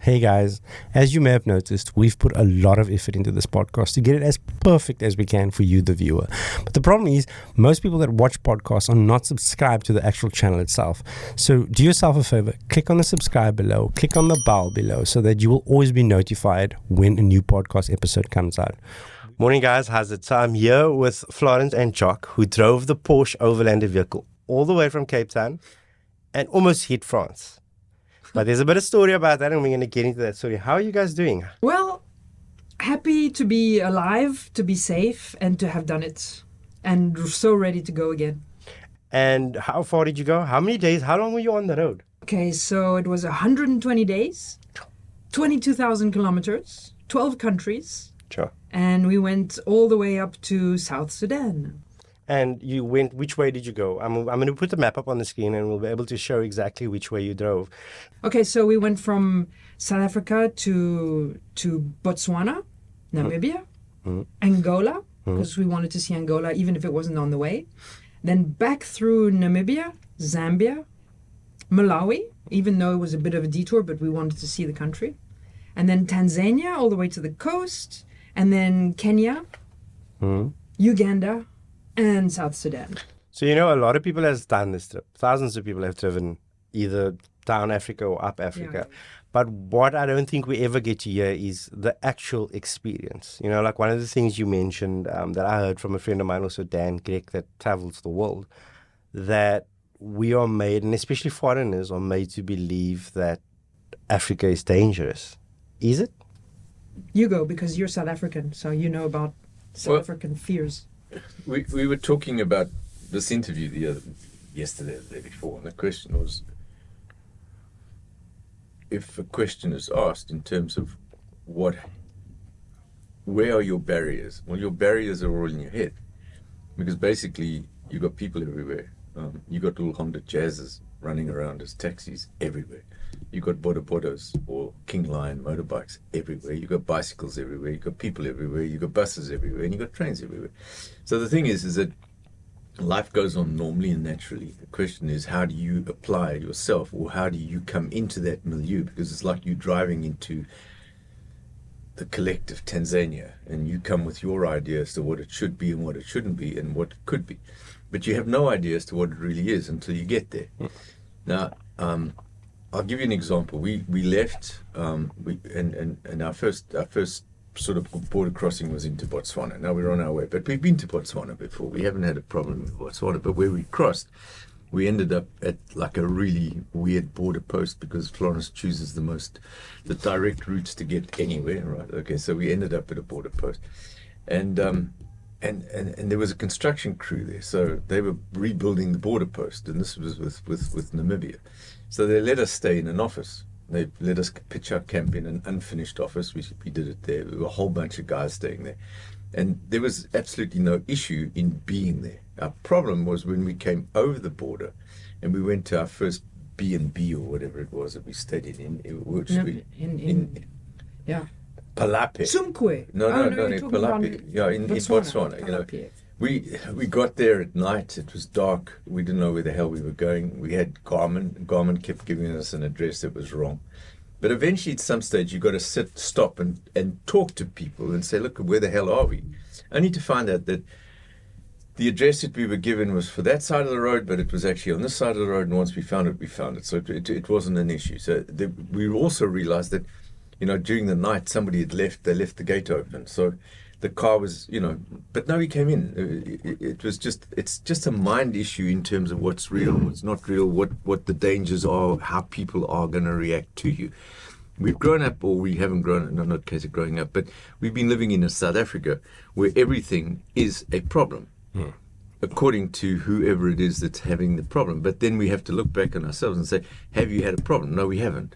Hey guys, as you may have noticed, we've put a lot of effort into this podcast to get it as perfect as we can for you, the viewer. But the problem is, most people that watch podcasts are not subscribed to the actual channel itself. So do yourself a favor, click on the subscribe below, click on the bell below so that you will always be notified when a new podcast episode comes out. Morning guys, how's it? So I'm here with Florence and Jock, who drove the Porsche Overlander vehicle all the way from Cape Town and almost hit France. But there's a bit of story about that, and we're going to get into that story. How are you guys doing? Well, happy to be alive, to be safe, and to have done it. And so ready to go again. And how far did you go? How many days? How long were you on the road? Okay, so it was 120 days, 22,000 kilometers, 12 countries. Sure. And we went all the way up to South Sudan. And you went, which way did you go? I'm going to put the map up on the screen and we'll be able to show exactly which way you drove. Okay, so we went from South Africa to Botswana, Namibia, Angola, because we wanted to see Angola even if it wasn't on the way. Then back through Namibia, Zambia, Malawi, even though it was a bit of a detour, but we wanted to see the country. And then Tanzania all the way to the coast, and then Kenya, Uganda, and South Sudan. So, you know, a lot of people have done this trip. Thousands of people have driven either down Africa or up Africa. Yeah. But what I don't think we ever get to hear is the actual experience. You know, like one of the things you mentioned that I heard from a friend of mine, also Dan Greg, that travels the world, that we are made, and especially foreigners, are made to believe that Africa is dangerous. Is it? You go, because you're South African, so you know about South African fears. We were talking about this interview yesterday, the day before, and the question was, if a question is asked in terms of where are your barriers? Well, your barriers are all in your head, because basically you got people everywhere. You got little Honda Jazzes running around as taxis everywhere. You got bodas or King Lion motorbikes everywhere. You got bicycles everywhere. You got people everywhere. You got buses everywhere, and you got trains everywhere. So the thing is that life goes on normally and naturally. The question is, how do you apply yourself, or how do you come into that milieu? Because it's like you driving into the collective Tanzania, and you come with your idea as to what it should be and what it shouldn't be and what it could be, but you have no idea as to what it really is until you get there. Now, I'll give you an example. We left, and our first sort of border crossing was into Botswana. Now we're on our way, but we've been to Botswana before. We haven't had a problem with Botswana, but where we crossed, we ended up at like a really weird border post, because Florence chooses the direct routes to get anywhere, right? Okay, so we ended up at a border post, and there was a construction crew there, so they were rebuilding the border post, and this was with Namibia. So they let us stay in an office. They let us pitch our camp in an unfinished office. We did it there. There were a whole bunch of guys staying there. And there was absolutely no issue in being there. Our problem was when we came over the border and we went to our first B&B or whatever it was that we stayed in Palape. Sumkwe. No, Palape. Yeah, in Botswana. You know, we got there at night. It was dark. We didn't know where the hell we were going. We had Garmin. Garmin kept giving us an address that was wrong. But eventually, at some stage, you've got to stop and talk to people and say, look, where the hell are we? Only to find out that the address that we were given was for that side of the road, but it was actually on this side of the road. And once we found it. So it wasn't an issue. So we also realized that, you know, during the night, somebody had left. They left the gate open. So the car was, you know, but no, he came in. It's just a mind issue in terms of what's real, what's not real, what the dangers are, how people are going to react to you. We've grown up, or we haven't grown up, no, not a case of growing up, but we've been living in a South Africa where everything is a problem, according to whoever it is that's having the problem. But then we have to look back on ourselves and say, have you had a problem? No, we haven't.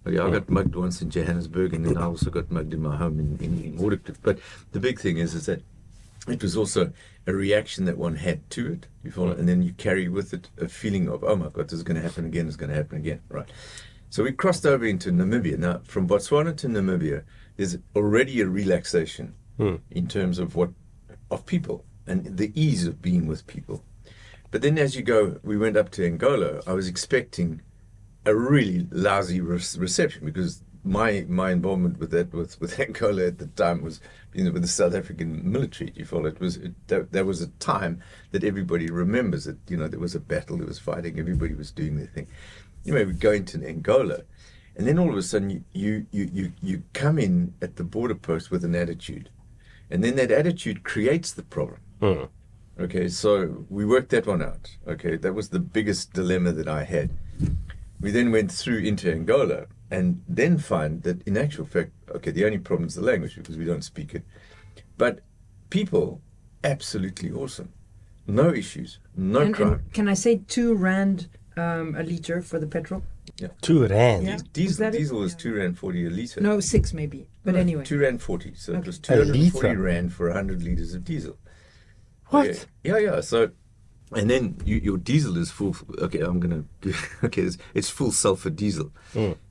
Okay, I got mugged once in Johannesburg, and then I also got mugged in my home in Waterkloof. But the big thing is that it was also a reaction that one had to it. You follow, and then you carry with it a feeling of, oh my God, this is going to happen again. It's going to happen again, right? So we crossed over into Namibia. Now, from Botswana to Namibia, there's already a relaxation in terms of people and the ease of being with people. But then as you go, we went up to Angola. I was expecting a really lousy reception, because my involvement with that with Angola at the time was, with the South African military. You follow? There was a time that everybody remembers it. There was a battle, there was fighting, everybody was doing their thing. We go into Angola, and then all of a sudden you come in at the border post with an attitude, and then that attitude creates the problem. Okay, so we worked that one out. Okay, that was the biggest dilemma that I had. We then went through into Angola, and then find that in actual fact, okay, the only problem is the language because we don't speak it. But people, absolutely awesome. No issues, no crime. And can I say 2 rand a litre for the petrol? Yeah. 2 rand. Yeah. Diesel was 2 rand 40 a litre. No, 6 maybe. But anyway. 2 rand 40. So it Okay. was 240 litre? rand for 100 litres of diesel. What? Yeah. So, and then your diesel is full. Okay, it's full sulfur diesel.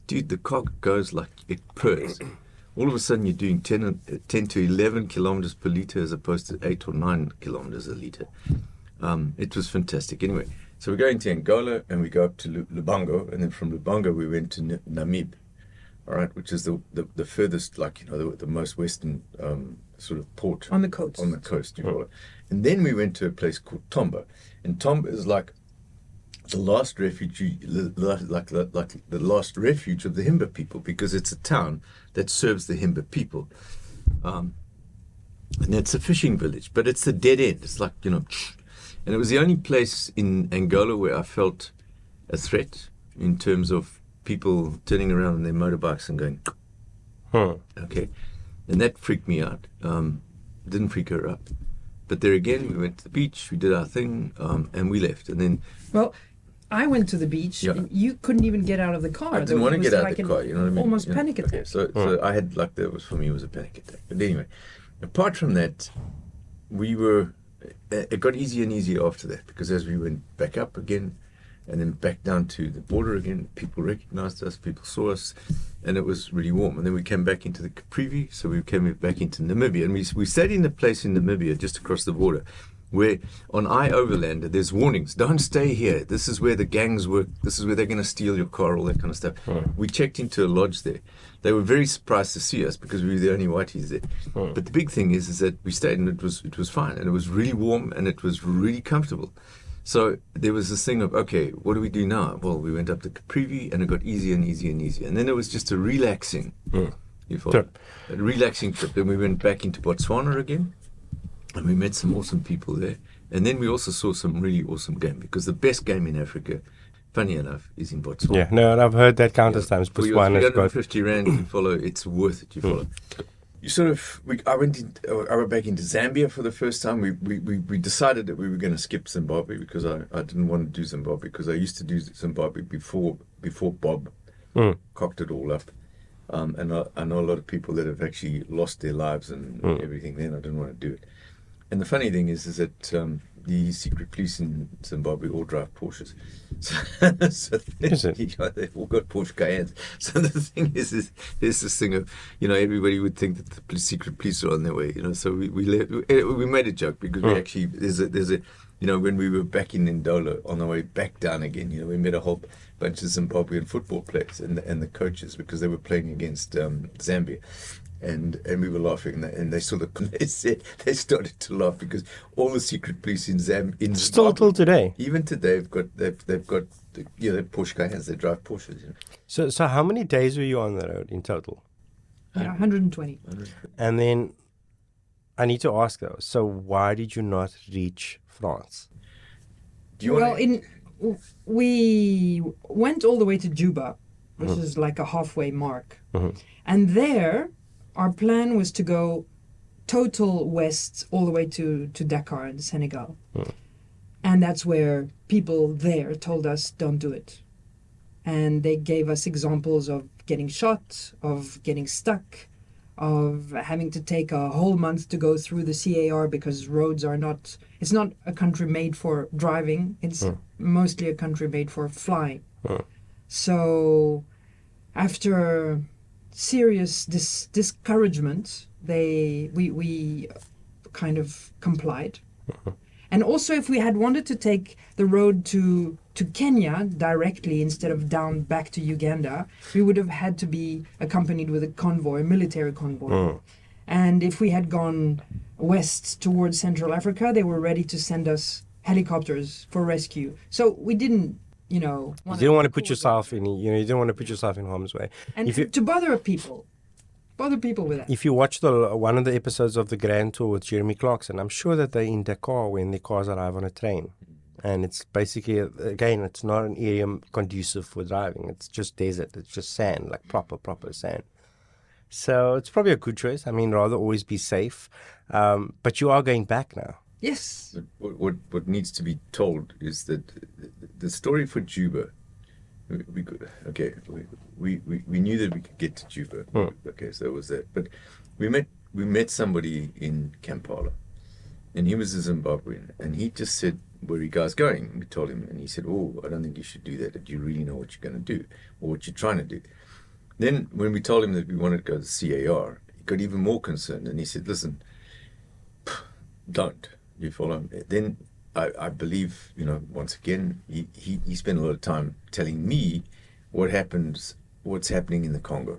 Dude, the car goes like it purrs. All of a sudden, you're doing 10 to 11 kilometers per liter as opposed to 8 or 9 kilometers a liter. It was fantastic. Anyway, so we go into Angola and we go up to Lubango, and then from Lubango we went to Namib, all right, which is the furthest, the most western sort of port On the coast. On the coast, you follow. And then we went to a place called Tomba, and Tomba is like the last refuge, like the last refuge of the Himba people, because it's a town that serves the Himba people, and it's a fishing village, but it's a dead end. It's like, and it was the only place in Angola where I felt a threat in terms of people turning around on their motorbikes and going, okay, and that freaked me out. Didn't freak her up. But there again, we went to the beach, we did our thing, and we left. And then, well, I went to the beach. Yeah. And you couldn't even get out of the car. I didn't want to get out of the an car. You know what I mean? Almost panic attack. Okay, so I had that was for me, it was a panic attack. But anyway, apart from that, it got easier and easier after that, because as we went back up again and then back down to the border again, people recognized us, people saw us, and it was really warm. And then we came back into the Copyrigh, so we came back into Namibia, and we stayed in a place in Namibia just across the border, where on I-Overlander there's warnings: don't stay here, this is where the gangs work, this is where they're going to steal your car, all that kind of stuff. We checked into a lodge there. They were very surprised to see us because we were the only whiteys there. But the big thing is that we stayed, and it was fine, and it was really warm, and it was really comfortable. So there was this thing of, okay, what do we do now? Well, we went up to Copyrigh, and it got easier and easier and easier. And then it was just a relaxing, Trip. A relaxing trip. Then we went back into Botswana again, and we met some awesome people there. And then we also saw some really awesome game, because the best game in Africa, funny enough, is in Botswana. Yeah, no, and I've heard that countless times. For your Botswana's got 350 rand, you follow, it's worth it, you follow. You sort of, I went back into Zambia for the first time. We decided that we were going to skip Zimbabwe, because I didn't want to do Zimbabwe, because I used to do Zimbabwe before Bob cocked it all up. And I know a lot of people that have actually lost their lives and everything then. I didn't want to do it. And the funny thing is that the secret police in Zimbabwe all drive Porsches. So they've all got Porsche Cayennes. So the thing is there's this thing of, everybody would think that the secret police are on their way. So we made a joke, because we actually there's a when we were back in Ndola on the way back down again, we met a whole bunch of Zimbabwean football players and the coaches, because they were playing against Zambia. And we were laughing, and they they started to laugh, because all the secret police in Zimbabwe, still till today. Even today, they've got they're Porsche Cayennes, they drive Porsches. So how many days were you on the road in total? Yeah, 120. And then I need to ask though, so why did you not reach France? We went all the way to Juba, which is like a halfway mark, and there our plan was to go total west all the way to Dakar in Senegal. And that's where people there told us, don't do it. And they gave us examples of getting shot, of getting stuck, of having to take a whole month to go through the CAR, because roads are not, it's not a country made for driving, it's mostly a country made for flying. So after serious discouragement, we kind of complied. And also, if we had wanted to take the road to to Kenya directly instead of down back to Uganda, we would have had to be accompanied with a convoy, a military convoy. And if we had gone west towards Central Africa, they were ready to send us helicopters for rescue. So we didn't, You didn't want to put yourself in, you didn't want to put yourself in harm's way. And to bother people with that. If you watch one of the episodes of the Grand Tour with Jeremy Clarkson, I'm sure that they're in Dakar when their cars arrive on a train. And it's basically, again, it's not an area conducive for driving. It's just desert. It's just sand, like proper sand. So it's probably a good choice. I mean, rather always be safe. But you are going back now. Yes. What needs to be told is that the story for Juba, we knew that we could get to Juba. Okay, so that was that. But we met somebody in Kampala, and he was a Zimbabwean, and he just said, "Where are you guys going?" We told him, and he said, "Oh, I don't think you should do that. Do you really know what you're going to do or what you're trying to do?" Then when we told him that we wanted to go to CAR, he got even more concerned, and he said, "Listen, don't." You follow? Then I believe, once again, he spent a lot of time telling me what's happening in the Congo,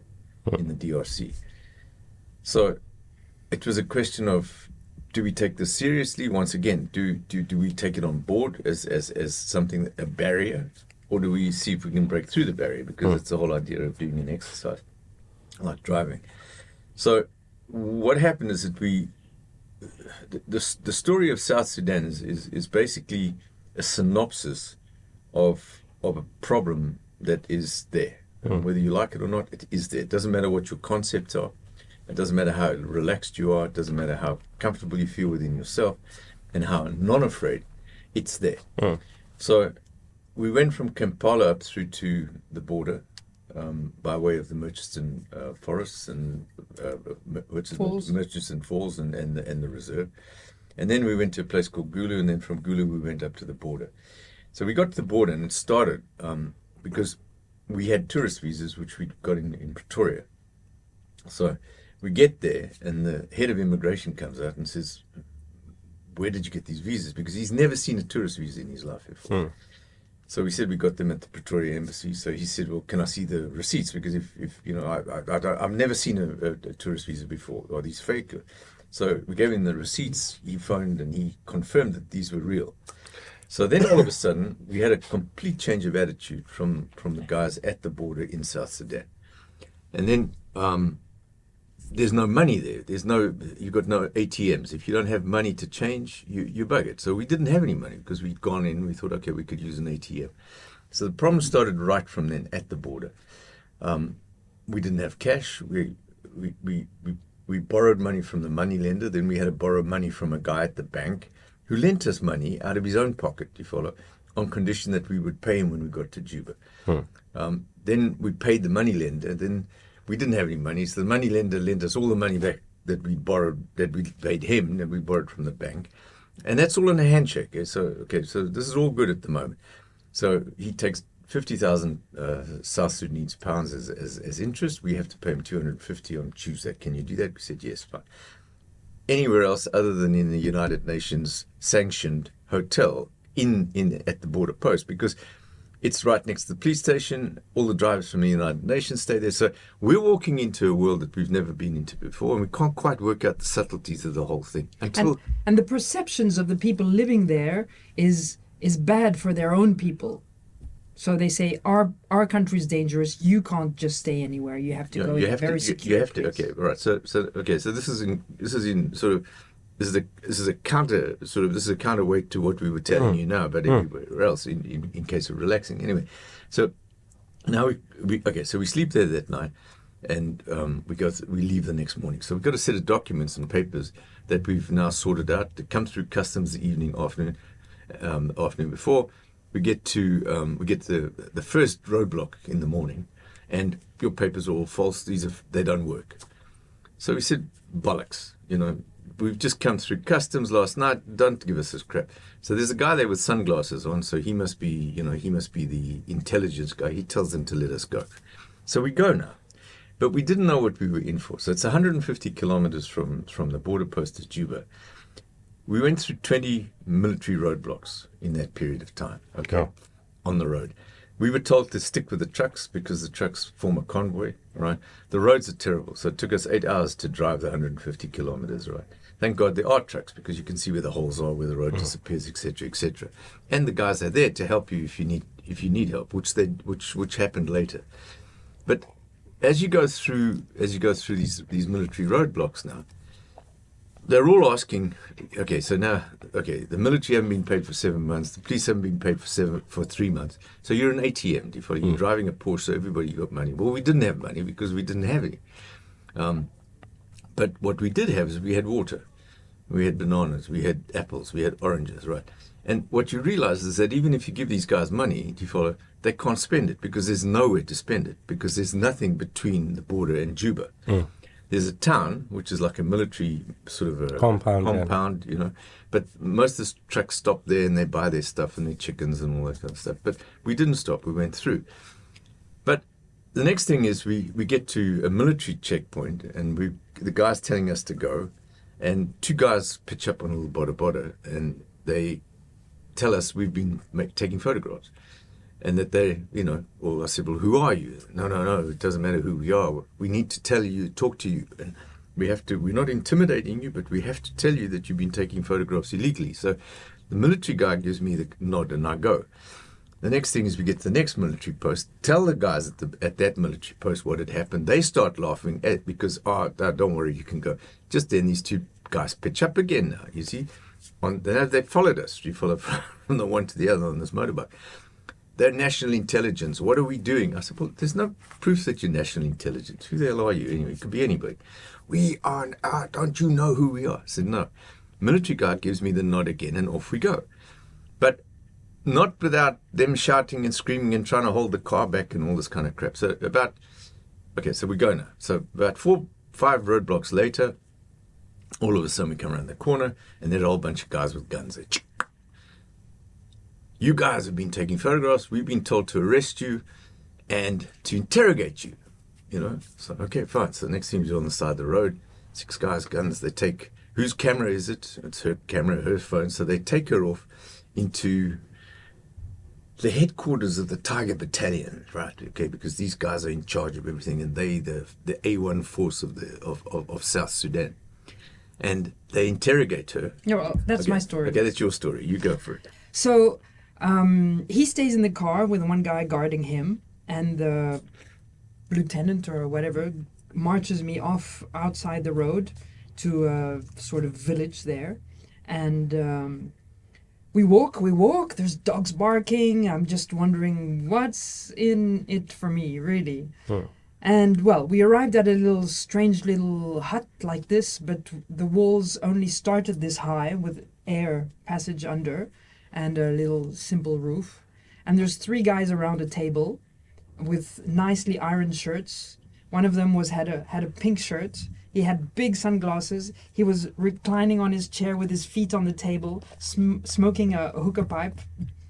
in the DRC. So it was a question of, do we take this seriously? Once again, do we take it on board as something, a barrier, or do we see if we can break through the barrier? Because it's the whole idea of doing an exercise, like driving. So what happened is that the story of South Sudan is basically a synopsis of a problem that is there. Whether you like it or not, it is there. It doesn't matter what your concepts are. It doesn't matter how relaxed you are. It doesn't matter how comfortable you feel within yourself and how non-afraid. It's there. So we went from Kampala up through to the border by way of the Murchison forests and Murchison Falls and the reserve. And then we went to a place called Gulu, and then from Gulu we went up to the border. So we got to the border, and it started because we had tourist visas, which we got in Pretoria. So we get there, and the head of immigration comes out and says, "Where did you get these visas?" Because he's never seen a tourist visa in his life before. So we said we got them at the Pretoria embassy. So he said, "Well, can I see the receipts? Because if I've never seen a tourist visa before. Are these fake?" So we gave him the receipts. He phoned and he confirmed that these were real. So then all of a sudden we had a complete change of attitude from the guys at the border in South Sudan. And then there's no money there. You've got no ATMs. If you don't have money to change, you bug it. So we didn't have any money because we'd gone in. We thought, okay, we could use an ATM. So the problem started right from then at the border. We didn't have cash. We borrowed money from the money lender. Then we had to borrow money from a guy at the bank who lent us money out of his own pocket, you follow, on condition that we would pay him when we got to Juba. Then we paid the money lender. Then we didn't have any money, so the money lender lent us all the money back that we borrowed, that we paid him, that we borrowed from the bank. And that's all in a handshake. So this is all good at the moment. So he takes 50,000 South Sudanese pounds as interest. We have to pay him 250 on Tuesday. Can you do that? We said, yes, fine. Anywhere else other than in the United Nations sanctioned hotel at the border post, because it's right next to the police station. All the drivers from the United Nations stay there. So we're walking into a world that we've never been into before, and we can't quite work out the subtleties of the whole thing. And the perceptions of the people living there is bad for their own people. So they say, our country is dangerous. You can't just stay anywhere. You have to go in a very secure place. Okay, right. So this is a counterweight to what we were telling you now, but everywhere else in case of relaxing. Anyway, so now we sleep there that night, and we leave the next morning. So we've got a set of documents and papers that we've now sorted out to come through customs the afternoon before. We get the first roadblock in the morning, and your papers are all false. They don't work. So we said, bollocks, we've just come through customs last night. Don't give us this crap. So there's a guy there with sunglasses on. So he must be the intelligence guy. He tells them to let us go. So we go now, but we didn't know what we were in for. So it's 150 kilometers from the border post to Juba. We went through 20 military roadblocks in that period of time. Okay. on the road. We were told to stick with the trucks because the trucks form a convoy, right? The roads are terrible, so it took us 8 hours to drive the 150 kilometers, right? Thank God there are trucks because you can see where the holes are, where the road disappears, etc., etc. And the guys are there to help you if you need help, which happened later. But as you go through these military roadblocks now, they're all asking, the military haven't been paid for 7 months, the police haven't been paid for 3 months. So you're an ATM, do you follow? You're driving a Porsche, so everybody got money. Well, we didn't have money because we didn't have any. But what we did have is we had water, we had bananas, we had apples, we had oranges, right? And what you realize is that even if you give these guys money, do you follow, they can't spend it because there's nowhere to spend it because there's nothing between the border and Juba. There's a town, which is like a military sort of a compound, you know. But most of the trucks stop there and they buy their stuff and their chickens and all that kind of stuff. But we didn't stop. We went through. But the next thing is we get to a military checkpoint and the guy's telling us to go. And 2 guys pitch up on a little boda and they tell us we've been taking photographs. And that they, you know, well, I said, well, who are you? No, it doesn't matter who we are. We need to talk to you. And we're not intimidating you, but we have to tell you that you've been taking photographs illegally. So the military guy gives me the nod and I go. The next thing is we get to the next military post, tell the guys at that military post what had happened. They start laughing because, don't worry, you can go. Just then these 2 guys pitch up again now, you see. They followed us. You follow from the one to the other on this motorbike. They're national intelligence. What are we doing? I said, well, there's no proof that you're national intelligence. Who the hell are you anyway? It could be anybody. We are, don't you know who we are? I said, no. Military guard gives me the nod again and off we go. But not without them shouting and screaming and trying to hold the car back and all this kind of crap. So we go now. So about 4-5 roadblocks later, all of a sudden we come around the corner and there's a whole bunch of guys with guns there. You guys have been taking photographs. We've been told to arrest you and to interrogate you, you know. So, okay, fine. So the next thing is on the side of the road, 6 guys, guns. They take, whose camera is it? It's her camera, her phone. So they take her off into the headquarters of the Tiger Battalion, right? Okay, because these guys are in charge of everything, and they the A1 force of South Sudan. And they interrogate her. Yeah, well, that's my story. Okay, that's your story. You go for it. So he stays in the car with one guy guarding him, and the lieutenant or whatever marches me off outside the road to a sort of village there. And we walk. There's dogs barking. I'm just wondering what's in it for me, really. And, well, we arrived at a strange little hut like this, but the walls only started this high with air passage under and a little simple roof. And there's 3 guys around a table with nicely ironed shirts. One of them had a pink shirt. He had big sunglasses. He was reclining on his chair with his feet on the table, smoking a hookah pipe.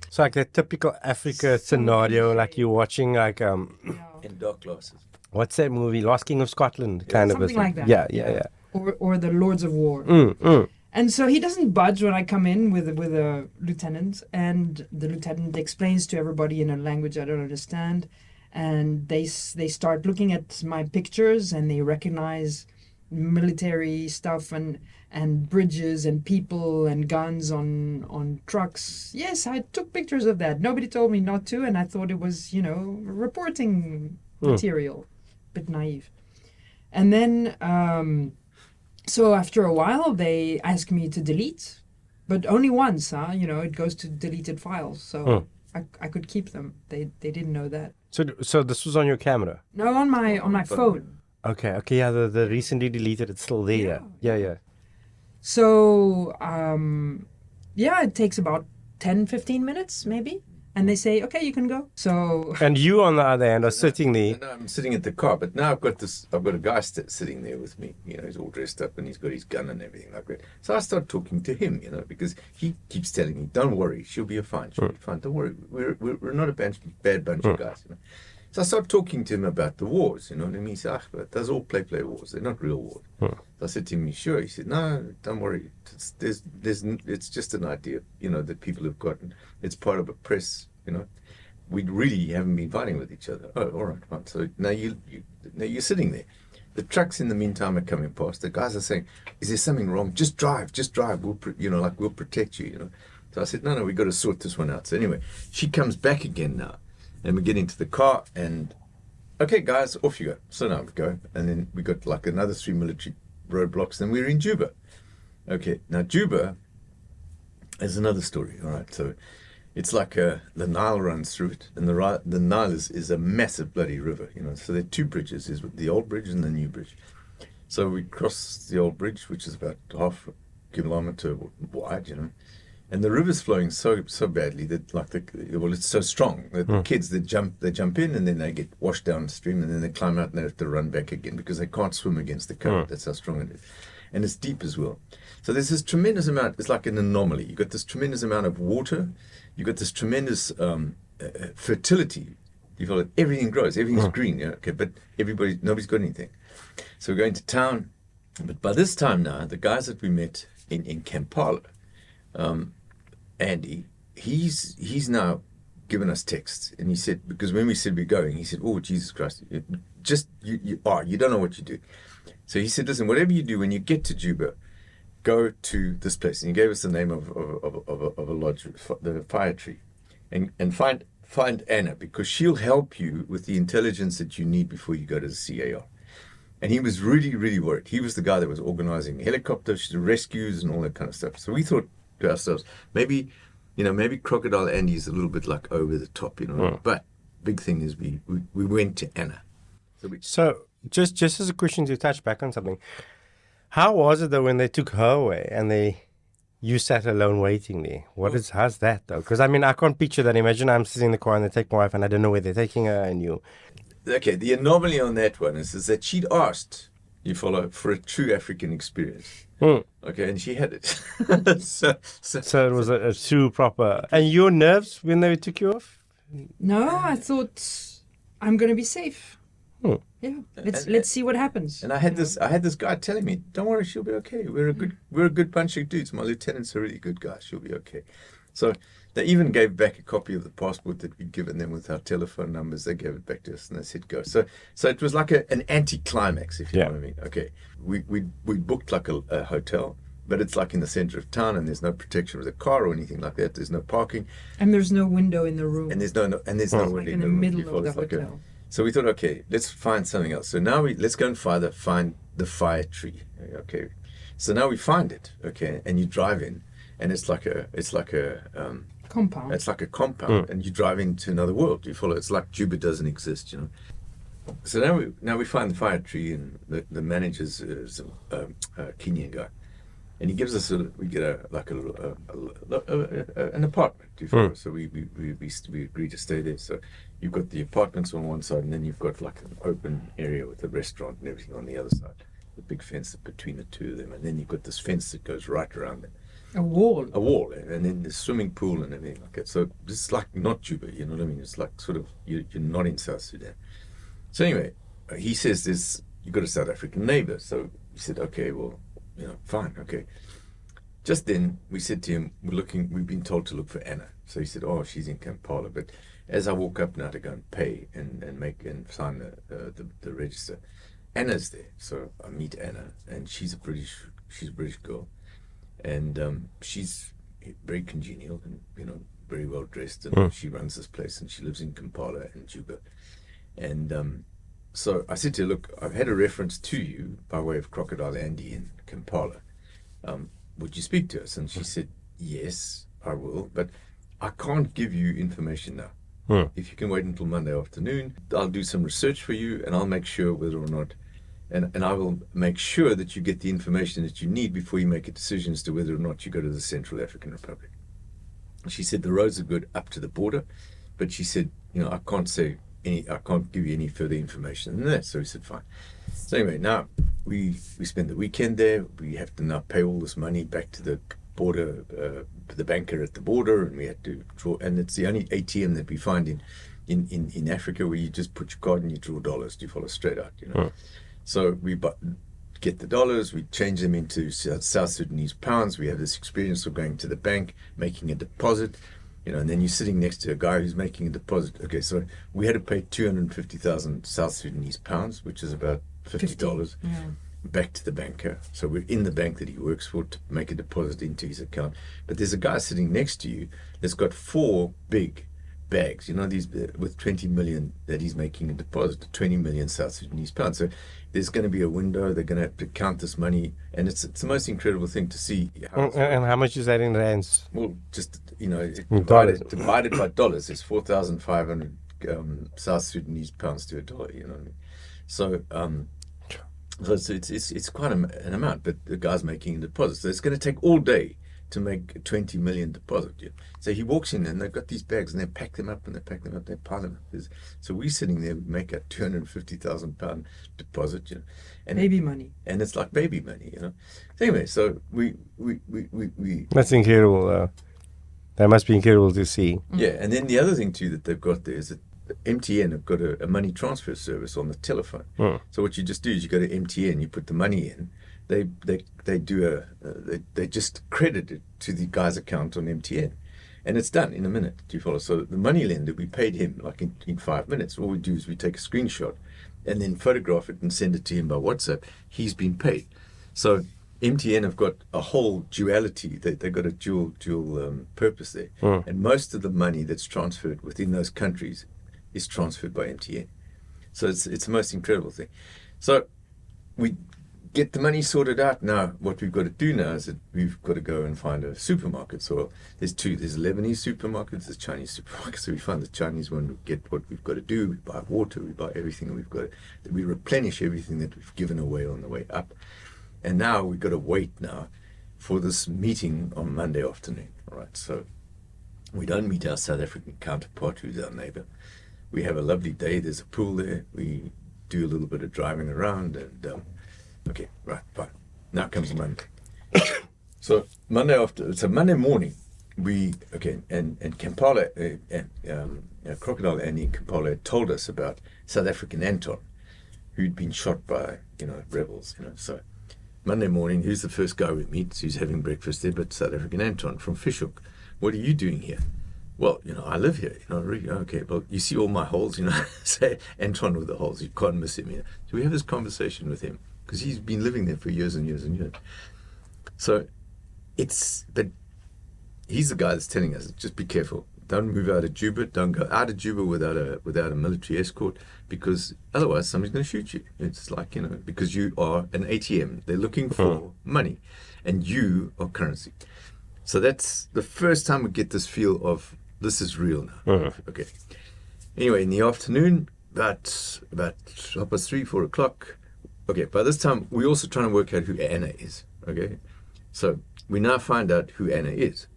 It's like the typical Africa scenario, like you're watching In dark glasses. What's that movie? Lost King of Scotland, kind of. Something like that. Yeah. Or the Lords of War. And so he doesn't budge when I come in with a lieutenant, and the lieutenant explains to everybody in a language I don't understand, and they start looking at my pictures and they recognize military stuff and bridges and people and guns on trucks. Yes, I took pictures of that. Nobody told me not to, and I thought it was, reporting material. Bit naive. And then so after a while they ask me to delete, but only once, it goes to deleted files, so I could keep them. They didn't know that. So this was on your camera? No, on my phone. Okay, yeah, the recently deleted, it's still there. Yeah. So it takes about 10-15 minutes maybe. And they say, okay, you can go. So. And you, on the other hand, are sitting there. No, I'm sitting at the car, but now I've got a guy sitting there with me. He's all dressed up and he's got his gun and everything like that. So I start talking to him, because he keeps telling me, "Don't worry, she'll be fine. She'll be fine. Don't worry, we're not a bad bunch of guys." So I start talking to him about the wars. You know what I mean? He said, "But those all play wars. They're not real wars." So I said to him, "You sure?" He said, "No, don't worry. It's just an idea, that people have gotten. It's part of a press, we really haven't been fighting with each other. Oh, all right, fine. So now you're sitting there. The trucks in the meantime are coming past. The guys are saying, "Is there something wrong? Just drive. We'll we'll protect you." So I said, "No, we got to sort this one out." So anyway, she comes back again now, and we get into the car and, okay, guys, off you go. So now we go, and then we got like another 3 military roadblocks, and we're in Juba. Okay, now Juba is another story. All right, so it's like the Nile runs through it, and the Nile is a massive bloody river. So there are 2 bridges: there's the old bridge and the new bridge. So we cross the old bridge, which is about half a kilometer wide, and the river's flowing so badly that it's so strong that the kids they jump in, and then they get washed downstream, and then they climb out and they have to run back again because they can't swim against the current. That's how strong it is, and it's deep as well. So there's this tremendous amount. It's like an anomaly. You've got this tremendous amount of water. You've got this tremendous fertility. You feel that everything grows, everything's green. Yeah, okay, but nobody's got anything. So we're going to town, but by this time now, the guys that we met in Kampala, Andy, he's now given us texts, and he said, because when we said we're going, he said, "Oh, Jesus Christ, you don't know what you do." So he said, "Listen, whatever you do when you get to Juba, go to this place." And he gave us the name of a lodge, the Fire Tree, and find Anna, because she'll help you with the intelligence that you need before you go to the CAR. And he was really, really worried. He was the guy that was organizing helicopters, rescues, and all that kind of stuff. So we thought to ourselves, maybe Crocodile Andy is a little bit like over the top, But big thing is we went to Anna. So just as a question to touch back on something, how was it though when they took her away and you sat alone waiting there? How's that though? Because I mean, I can't picture that. Imagine I'm sitting in the car and they take my wife and I don't know where they're taking her, and you. Okay, the anomaly on that one is that she'd asked, you follow, for a true African experience. Okay, and she had it. so it was a true proper. And your nerves when they took you off? No, I thought I'm going to be safe. Yeah, let's see what happens. And I had this guy telling me, "Don't worry, she'll be okay. We're a good bunch of dudes. My lieutenant's a really good guy. She'll be okay." So they even gave back a copy of the passport that we'd given them with our telephone numbers. They gave it back to us and they said go. So it was like an anti-climax, if you know what I mean. Okay, we booked like a hotel, but it's like in the center of town, and there's no protection with a car or anything like that. There's no parking, and there's no window in the room. And there's no window in the middle of the hotel. So we thought, okay, let's find something else. So now let's go and find the Fire Tree. Okay, so now we find it. Okay, and you drive in, and it's like a compound. It's like a compound, and you drive into another world. You follow. It's like Juba doesn't exist, So now we find the Fire Tree, and the manager's is a Kenyan guy, and he gives us we get an apartment. You follow? So we agree to stay there. So you've got the apartments on one side, and then you've got like an open area with a restaurant and everything on the other side. The big fence between the two of them, and then you've got this fence that goes right around them. A wall, and then the swimming pool and everything like that. So this is like not Juba, you know what I mean? It's like sort of you're not in South Sudan. So anyway, he says you've got a South African neighbor. So we said, okay, well, fine, okay. Just then we said to him, we've been told to look for Anna. So he said, oh, she's in Kampala. But as I walk up now to go and pay and sign the register, Anna's there. So I meet Anna, and she's a British girl. And she's very congenial and, very well dressed. And she runs this place, and she lives in Kampala and Juba. And so I said to her, look, I've had a reference to you by way of Crocodile Andy in Kampala. Would you speak to us? And she said, yes, I will. But I can't give you information now. If you can wait until Monday afternoon, I'll do some research for you, and I'll make sure whether or not and I will make sure that you get the information that you need before you make a decision as to whether or not you go to the Central African Republic. She said the roads are good up to the border, but she said, I can't give you any further information than that. So we said, fine. So anyway, now we spend the weekend there. We have to now pay all this money back to the border, the banker at the border, and we had to draw. And it's the only ATM that we find in Africa where you just put your card and you draw dollars. You follow straight out, So we get the dollars, we change them into South Sudanese pounds. We have this experience of going to the bank, making a deposit, and then you're sitting next to a guy who's making a deposit. Okay, so we had to pay 250,000 South Sudanese pounds, which is about $50, back to the banker. So we're in the bank that he works for to make a deposit into his account. But there's a guy sitting next to you that's got 4 big bags, these with 20 million that he's making a deposit, 20 million South Sudanese pounds. So there's going to be a window. They're going to have to count this money, and it's the most incredible thing to see. And how much is that in rands? Well, just divided by dollars, it's 4,500 South Sudanese pounds to a dollar. You know what I mean? So it's quite an amount, but the guy's making a deposit. So it's going to take all day to make a 20 million deposit. Yeah. So he walks in and they've got these bags and they pack them up and they pile them up. So we're sitting there, we make a 250,000 pound deposit, and baby money. And it's like baby money, So anyway, so we That's incredible. That must be incredible to see. Yeah, and then the other thing too that they've got there is that MTN have got a money transfer service on the telephone. So what you just do is you go to MTN, you put the money in. They just credit it to the guy's account on MTN, and it's done in a minute. Do you follow? So the money lender, we paid him like in 5 minutes. All we do is we take a screenshot and then photograph it and send it to him by WhatsApp. He's been paid. So MTN have got a whole duality. They've got a dual purpose there, and most of the money that's transferred within those countries is transferred by MTN. So it's the most incredible thing. So we get the money sorted out. Now, what we've got to do now is that we've got to go and find a supermarket. So there's two. There's Lebanese supermarkets, there's Chinese supermarkets. So we find the Chinese one, we get what we've got to do. We buy water, we buy everything we've got. We replenish everything that we've given away on the way up. And now we've got to wait now for this meeting on Monday afternoon. All right, so we don't meet our South African counterpart, who's our neighbor. We have a lovely day. There's a pool there. We do a little bit of driving around and... okay, right, fine. Now comes Monday. So Monday morning, and Kampala, Crocodile Annie Kampala told us about South African Anton, who'd been shot by, rebels, So Monday morning, who's the first guy we meet? Who's having breakfast there, but South African Anton from Fishhook. What are you doing here? Well, I live here, okay, well, you see all my holes, say Anton with the holes, you can't miss him here. So we have this conversation with him, because he's been living there for years and years and years. So but he's the guy that's telling us, just be careful. Don't move out of Juba. Don't go out of Juba without a military escort, because otherwise somebody's going to shoot you. It's like, because you are an ATM. They're looking for money, and you are currency. So that's the first time we get this feel of this is real now. Okay. Anyway, in the afternoon, about 3, 4 o'clock, okay, by this time, we're also trying to work out who Anna is, okay? So we now find out who Anna is.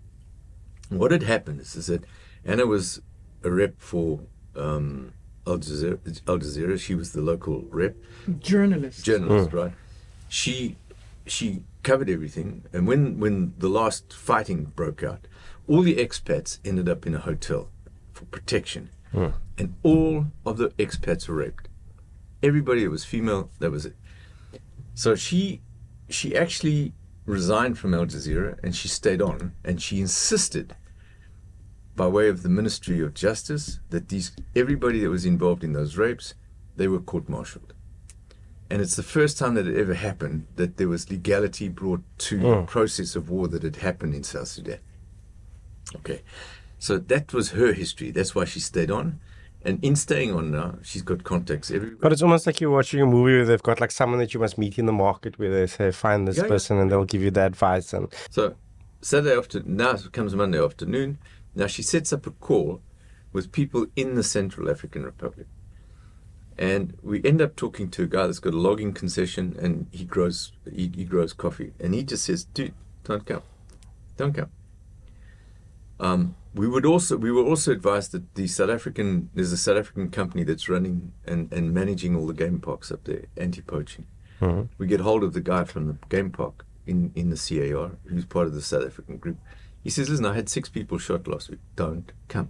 What had happened is that Anna was a rep for Al Jazeera. She was the local rep. Journalist, right? She covered everything. And when the last fighting broke out, all the expats ended up in a hotel for protection. And all of the expats were raped. Everybody that was female, that was it. So she actually resigned from Al Jazeera and she stayed on, and she insisted, by way of the Ministry of Justice, that everybody that was involved in those rapes, they were court-martialed. And it's the first time that it ever happened that there was legality brought to the process of war that had happened in South Sudan. Okay, so that was her history. That's why she stayed on. And in staying on now, she's got contacts everywhere. But it's almost like you're watching a movie where they've got like someone that you must meet in the market, where they say, find this person, and they'll give you the advice. And so Saturday afternoon, now it comes Monday afternoon. Now she sets up a call with people in the Central African Republic. And we end up talking to a guy that's got a logging concession, and he grows coffee. And he just says, dude, don't come. We were also advised that there's a South African company that's running and managing all the game parks up there, anti-poaching. We get hold of the guy from the game park in the CAR, who's part of the South African group. He says, listen, I had 6 people shot last week. Don't come.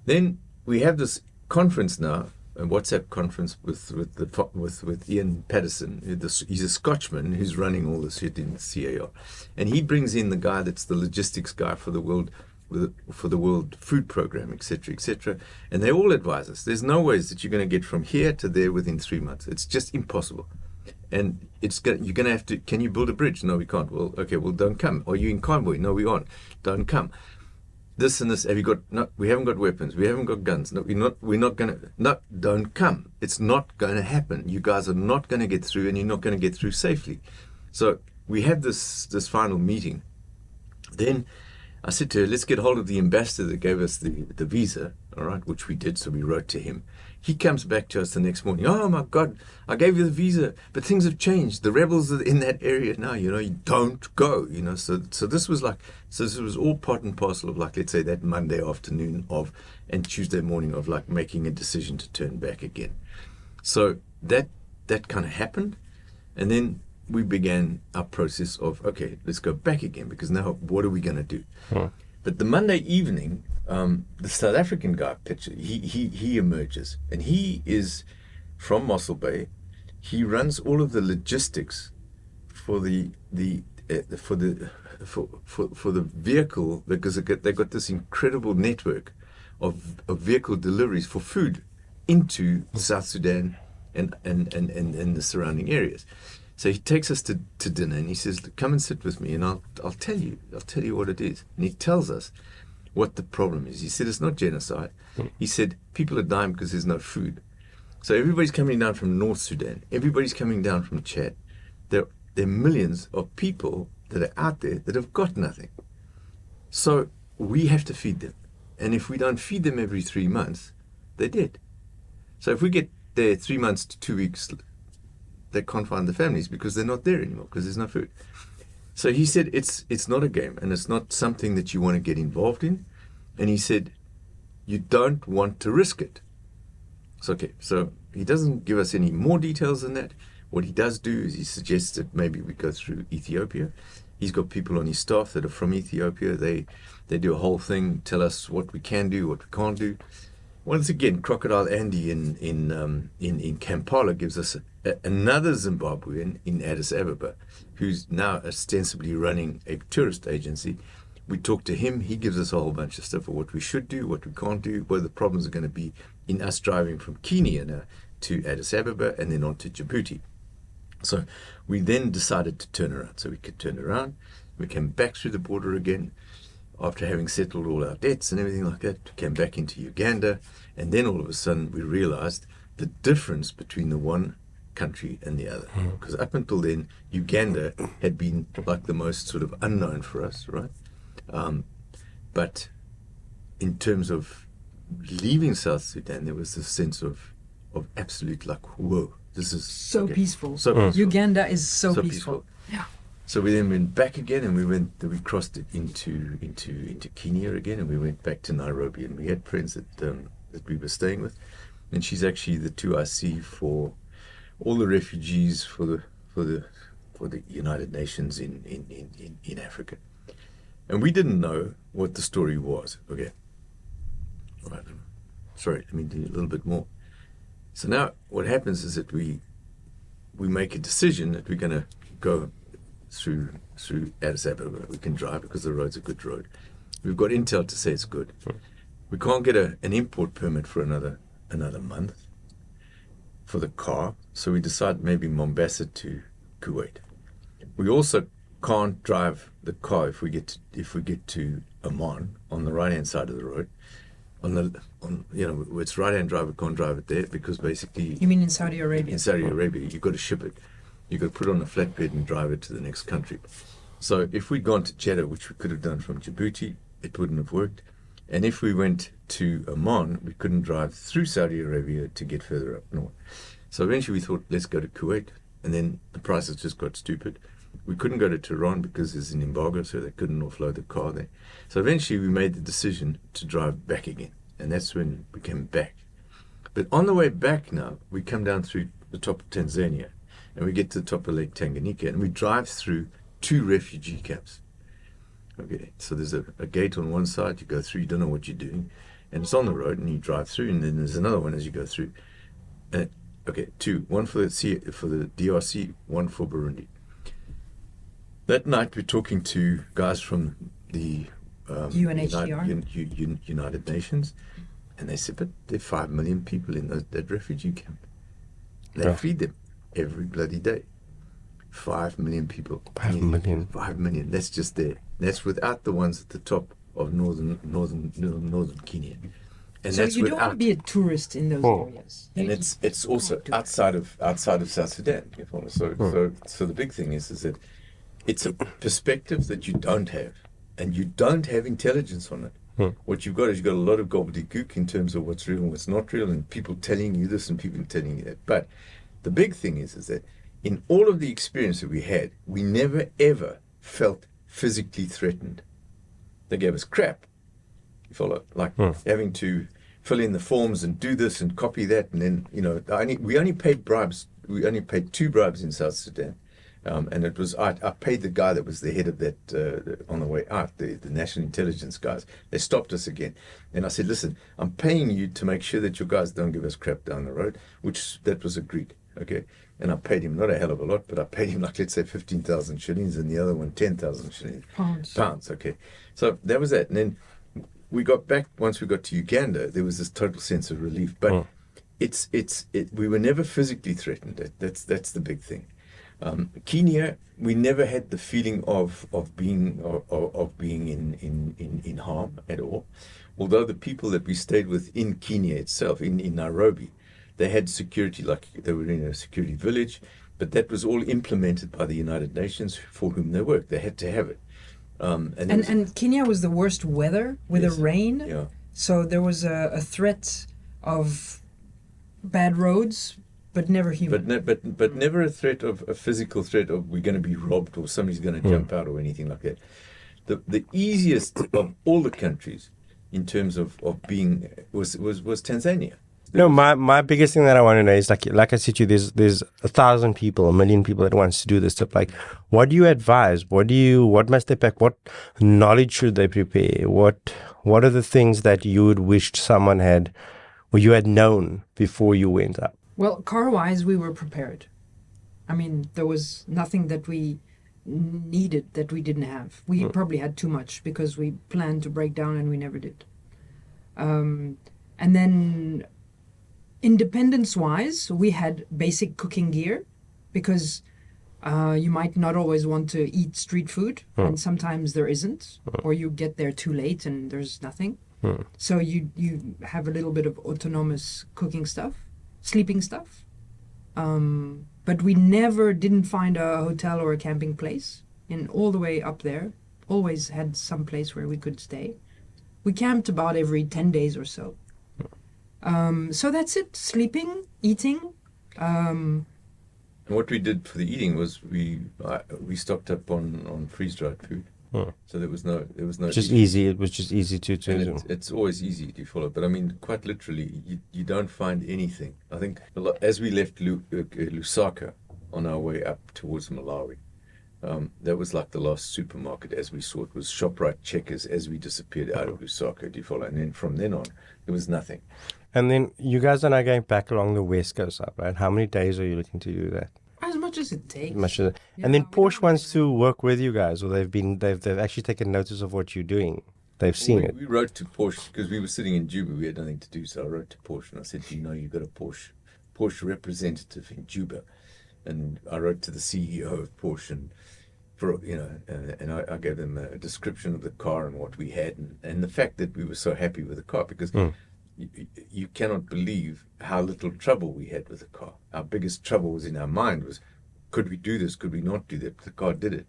Then we have this conference now, a WhatsApp conference with Ian Patterson. He's a Scotchman who's running all this shit in the CAR. And he brings in the guy that's the logistics guy for the World for the World Food Program, etc., etc. And they all advise us, there's no ways that you're going to get from here to there within 3 months. It's just impossible. And you're going to have to, can you build a bridge? No, we can't. Well, okay, well, don't come. Are you in convoy? No, we aren't. Don't come. This and this, have you got, no, we haven't got weapons. We haven't got guns. No, we're not going to, no, don't come. It's not going to happen. You guys are not going to get through, and you're not going to get through safely. So we had this final meeting. Then I said to her, let's get hold of the ambassador that gave us the visa, all right, which we did. So we wrote to him. He comes back to us the next morning. Oh, my God, I gave you the visa, but things have changed. The rebels are in that area now, you don't go, So this was this was all part and parcel of, let's say, that Monday afternoon and Tuesday morning of, making a decision to turn back again. So that kind of happened. And then we began our process of, okay, let's go back again, because now what are we going to do? But the Monday evening, the South African guy, he emerges, and he is from Mossel Bay. He runs all of the logistics for the vehicle, because they got this incredible network of vehicle deliveries for food into South Sudan and the surrounding areas. So he takes us to dinner, and he says, come and sit with me, and I'll tell you what it is. And he tells us what the problem is. He said, it's not genocide. He said, people are dying because there's no food. So everybody's coming down from North Sudan. Everybody's coming down from Chad. There are millions of people that are out there that have got nothing. So we have to feed them. And if we don't feed them every 3 months, they're dead. So if we get there 3 months to 2 weeks, they can't find the families because they're not there anymore, because there's no food. So he said, it's not a game, and it's not something that you want to get involved in. And he said, you don't want to risk it. So, okay, so he doesn't give us any more details than that. What he does do is he suggests that maybe we go through Ethiopia. He's got people on his staff that are from Ethiopia. They do a whole thing, tell us what we can do, what we can't do. Once again, Crocodile Andy in Kampala gives us another Zimbabwean in Addis Ababa, who's now ostensibly running a tourist agency. We talk to him. He gives us a whole bunch of stuff of what we should do, what we can't do, where the problems are going to be in us driving from Kenya now to Addis Ababa and then on to Djibouti. So we then decided to turn around. So we could turn around. We came back through the border again. After having settled all our debts and everything like that, we came back into Uganda, and then all of a sudden we realized the difference between the one country and the other. Because up until then, Uganda had been like the most sort of unknown for us, right? But in terms of leaving South Sudan, there was this sense of absolute, whoa, this is so peaceful. So peaceful. Uganda is so peaceful. Yeah. So we then went back again, and we crossed it into Kenya again, and we went back to Nairobi, and we had friends that we were staying with, and she's actually the 2IC for all the refugees for the United Nations in Africa, and we didn't know what the story was. Okay, all right. Sorry, let me do a little bit more. So now what happens is that we make a decision that we're going to go through Addis Ababa. We can drive because the road's a good road. We've got intel to say it's good. We can't get an import permit for another month for the car, so we decide maybe Mombasa to Kuwait. We also can't drive the car if we get to Amman on the right hand side of the road. It's right hand drive, we can't drive it there because basically. You mean in Saudi Arabia? In Saudi Arabia, you've got to ship it. You could put it on a flatbed and drive it to the next country. So if we'd gone to Jeddah, which we could have done from Djibouti, it wouldn't have worked. And if we went to Amman, we couldn't drive through Saudi Arabia to get further up north. So eventually we thought, let's go to Kuwait. And then the prices just got stupid. We couldn't go to Tehran because there's an embargo, so they couldn't offload the car there. So eventually we made the decision to drive back again. And that's when we came back. But on the way back now, we come down through the top of Tanzania. And we get to the top of Lake Tanganyika, and we drive through 2 refugee camps. Okay, so there's a gate on one side, you go through, you don't know what you're doing, and it's on the road, and you drive through, and then there's another one as you go through. Okay, 2, one for the DRC, one for Burundi. That night, we're talking to guys from the UNHCR? United Nations. And they said, but there are 5 million people in that refugee camp. They feed them every bloody day. 5 million people. 5 million. 5 million. That's just there. That's without the ones at the top of northern Kenya. And So that's you don't want to be a tourist in those areas. and it's also outside of South Sudan. You follow? So the big thing is that it's a perspective that you don't have, and you don't have intelligence on it. What you've got is a lot of gobbledygook in terms of what's real and what's not real, and people telling you this and people telling you that. But the big thing is that in all of the experience that we had, we never ever felt physically threatened. They gave us crap. You follow? Like having to fill in the forms and do this and copy that, and then we only paid bribes. We only paid 2 bribes in South Sudan. And it was I paid the guy that was the head of that on the way out, the national intelligence guys. They stopped us again, and I said, "Listen, I'm paying you to make sure that your guys don't give us crap down the road," which that was agreed. Okay, and I paid him not a hell of a lot, but I paid him like, let's say 15,000 shillings, and the other one 10,000 shillings. Pounds. Okay, so that was that, and then we got back. Once we got to Uganda, there was this total sense of relief, but we were never physically threatened. That's the big thing. Kenya, we never had the feeling of being in harm at all. Although the people that we stayed with in Kenya itself, in Nairobi, they had security, like they were in a security village, but that was all implemented by the United Nations for whom they worked. They had to have it. And Kenya was the worst weather with the rain. Yeah. So there was a threat of bad roads, but never human. But never a threat of a physical threat of we're going to be robbed or somebody's going to jump out or anything like that. The easiest of all the countries in terms of being was Tanzania. No, my biggest thing that I want to know is like I said to you, there's 1,000 people, 1 million people that wants to do this stuff. Like, what do you advise? What must they pack? What knowledge should they prepare? What are the things that you would wish someone had, or you had known before you went up? Well, car-wise, we were prepared. I mean, there was nothing that we needed that we didn't have. We probably had too much because we planned to break down and we never did. And then independence-wise, we had basic cooking gear because you might not always want to eat street food, and sometimes there isn't, or you get there too late and there's nothing. So you have a little bit of autonomous cooking stuff. Sleeping stuff, but we never didn't find a hotel or a camping place. And all the way up there, always had some place where we could stay. We camped about every 10 days or so. So that's it: sleeping, eating. And what we did for the eating was we stocked up on freeze-dried food. So there was no just easy. It was just easy to it's always easy to follow, but I mean, quite literally, you don't find anything. I think as we left Lusaka on our way up towards Malawi, that was like the last supermarket as we saw it was ShopRite Checkers as we disappeared out of Lusaka. Do you follow? And then from then on, there was nothing. And then you guys are now going back along the west coast up, right? How many days are you looking to do that? As much as it takes. And then Porsche wants to work with you guys, or they've actually taken notice of what you're doing. They've seen it. We wrote to Porsche because we were sitting in Juba. We had nothing to do, so I wrote to Porsche and I said, you've got a Porsche representative in Juba, and I wrote to the CEO of Porsche and I gave them a description of the car and what we had, and the fact that we were so happy with the car because. You cannot believe how little trouble we had with the car. Our biggest trouble was in our mind was, could we do this? Could we not do that? The car did it.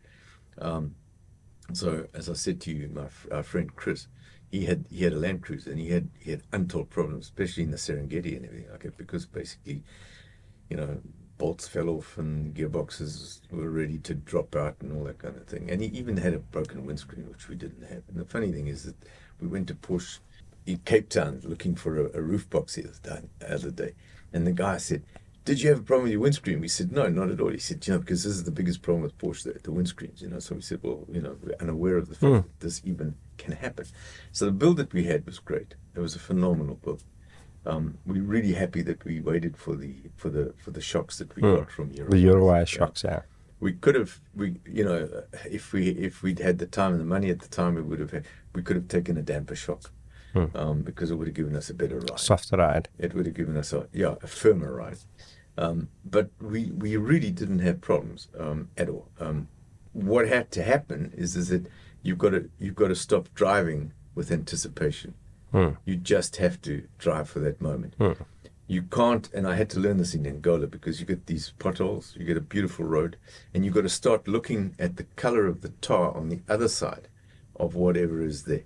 So as I said to you, our friend Chris, he had a Land Cruiser and he had untold problems, especially in the Serengeti and everything like that, because basically, bolts fell off and gearboxes were ready to drop out and all that kind of thing. And he even had a broken windscreen, which we didn't have. And the funny thing is that we went to Porsche in Cape Town looking for a roof box the other day, and the guy said, "Did you have a problem with your windscreen?" We said, "No, not at all." He said, because this is the biggest problem with Porsche, the windscreens, So we said, well, we're unaware of the fact that this even can happen. So the build that we had was great. It was a phenomenal build. We're really happy that we waited for the shocks that we got from Uruguay. The Uruguay shocks, yeah. we could have, if we'd had the time and the money at the time, we could have taken a damper shock, because it would have given us a better ride. Softer ride. It would have given us a firmer ride. But we really didn't have problems at all. What had to happen is that you've got to stop driving with anticipation. You just have to drive for that moment. You can't, and I had to learn this in Angola, because you get these potholes, you get a beautiful road, and you've got to start looking at the color of the tar on the other side of whatever is there.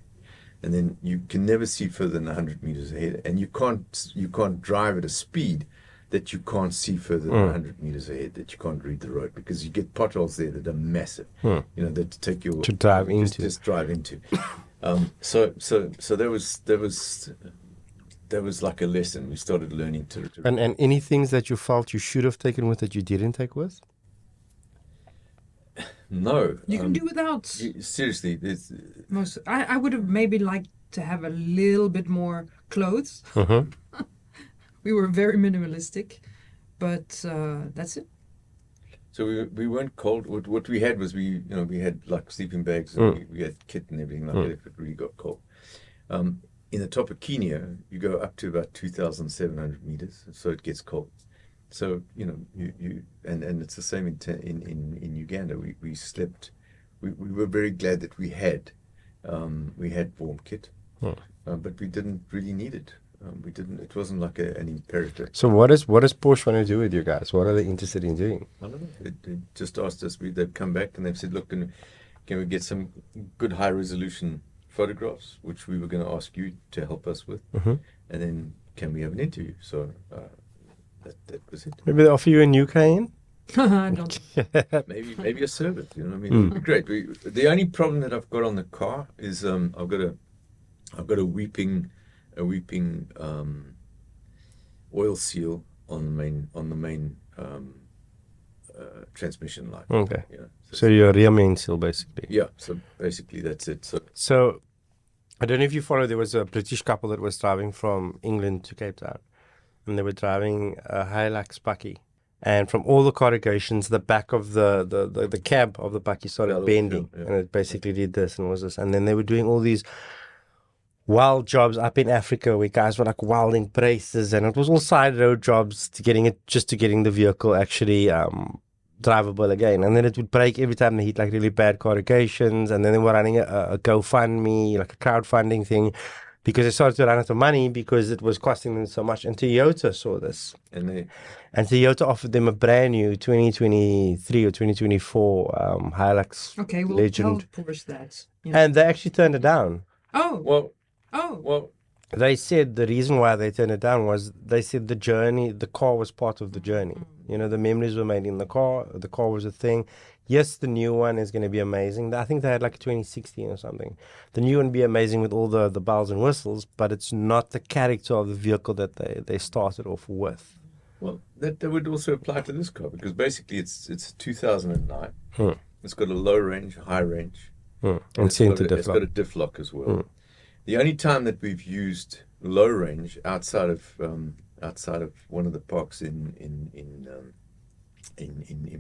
And then you can never see further than 100 meters ahead, and you can't drive at a speed that you can't see further than 100 meters ahead, that you can't read the road, because you get potholes there that are massive, that take your to drive into. Just drive into. So there was like a lesson. We started learning to And any things that you felt you should have taken with that you didn't take with? No. You can do without. Seriously, I would have maybe liked to have a little bit more clothes. We were very minimalistic, but that's it. So we weren't cold. What we had was we had like sleeping bags, and we had kit and everything like that if it really got cold. In the top of Kenya, you go up to about 2,700 meters, so it gets cold. So and it's the same in Uganda. We slept. We were very glad that we had warm kit, but we didn't really need it. We didn't. It wasn't like an imperative. So what does Porsche want to do with you guys? What are they interested in doing? I don't know. They just asked us. They've come back and they've said, "Look, can we get some good high resolution photographs, which we were going to ask you to help us with, and then can we have an interview?" So that was it. Maybe they offer you a new Cayenne. Don't. maybe a service. You know what I mean? It'd be great. The only problem that I've got on the car is I've got a weeping oil seal on the main transmission line. Okay. Yeah. So your rear main seal, basically. Yeah. So basically, that's it. So I don't know if you follow. There was a British couple that was driving from England to Cape Town, and they were driving a Hilux bakkie. And from all the corrugations, the back of the cab of the bakkie started bending, and it basically did this and was this. And then they were doing all these wild jobs up in Africa where guys were like wilding braces, and it was all side road jobs to getting the vehicle actually drivable again. And then it would break every time they hit like really bad corrugations. And then they were running a GoFundMe, like a crowdfunding thing, because they started to run out of money because it was costing them so much. And Toyota saw this, and Toyota offered them a brand new 2023 or 2024 Hilux Okay, well, Legend, tell Porsche that. and they actually turned it down. Well, They said the reason why they turned it down was they said the car was part of the journey. The memories were made in the car was a thing. Yes, the new one is going to be amazing. I think they had like a 2016 or something. The new one will be amazing with all the bells and whistles, but it's not the character of the vehicle that they started off with. Well, that would also apply to this car, because basically it's 2009. It's got a low range, high range. And center diff It's got a diff lock as well. The only time that we've used low range outside of one of the parks in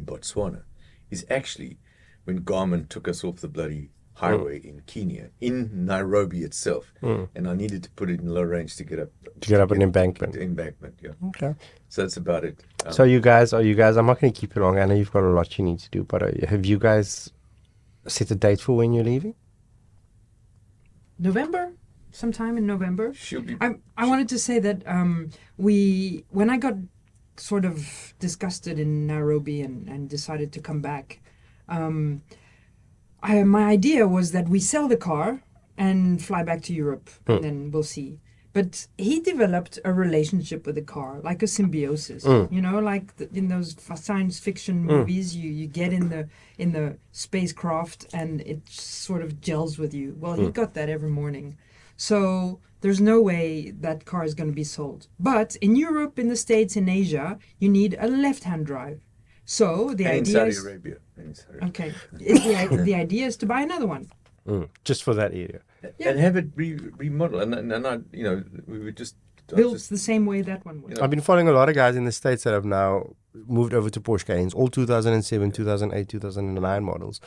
Botswana is actually when Garmin took us off the bloody highway in Kenya, in Nairobi itself, and I needed to put it in low range to get up an embankment. Yeah. Okay. So that's about it. So you guys, I'm not going to keep you long. I know you've got a lot you need to do, but have you guys set a date for when you're leaving? Sometime in November. I I wanted to say that when I got sort of disgusted in Nairobi and decided to come back, my idea was that we sell the car and fly back to Europe, and then we'll see. But he developed a relationship with the car, like a symbiosis. Like in those science fiction movies, you get in the spacecraft and it sort of gels with you. Well, he got that every morning. So there's no way that car is going to be sold. But in Europe, in the States, in Asia, you need a left-hand drive. So the idea in Saudi is... Arabia. Okay. The idea is to buy another one. Just for that area. And have it remodeled. And I, we were just built the same way that one was. I've been following a lot of guys in the States that have now moved over to Porsche Cayennes, all 2007, 2008, 2009 models,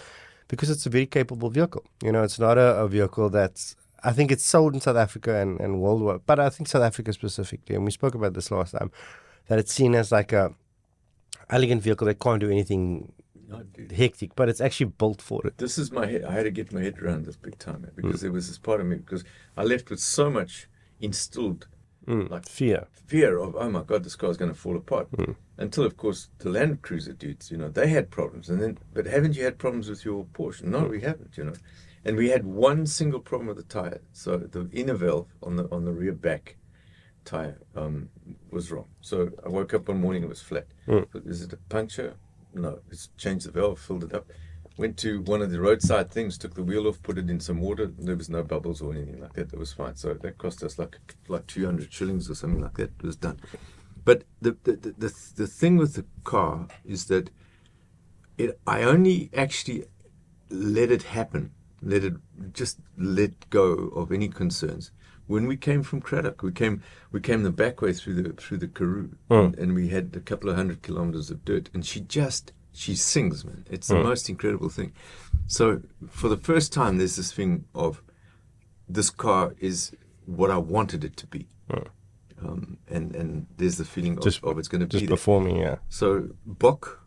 because it's a very capable vehicle. You know, it's not a vehicle that's, I think it's sold in South Africa and worldwide, but I think South Africa specifically, and we spoke about this last time, that it's seen as like a elegant vehicle that can't do anything hectic, but it's actually built for it. This is my head. I had to get my head around this big time, man, because there was this part of me, because I left with so much instilled like Fear. of, oh my God, this car's going to fall apart. Until, of course, the Land Cruiser dudes, you know, they had problems. And then, but haven't you had problems with your Porsche? No, we haven't, you know. And we had one single problem with the tire. So the inner valve on the rear back tire was wrong. So I woke up one morning, it was flat. Is it a puncture? No, it's changed the valve, filled it up. Went to one of the roadside things, took the wheel off, put it in some water. There was no bubbles or anything like that. That was fine. So that cost us like 200 shillings or something like that. It was done. But the thing with the car is that I only actually let it happen, let go of any concerns. When we came from Craddock, we came the back way through the Karoo, and we had a couple of 100 kilometers of dirt, and she sings, man. It's the most incredible thing. So for the first time, there's this thing of this car is what I wanted it to be. And there's the feeling of it's going to be just performing, yeah. So Bok,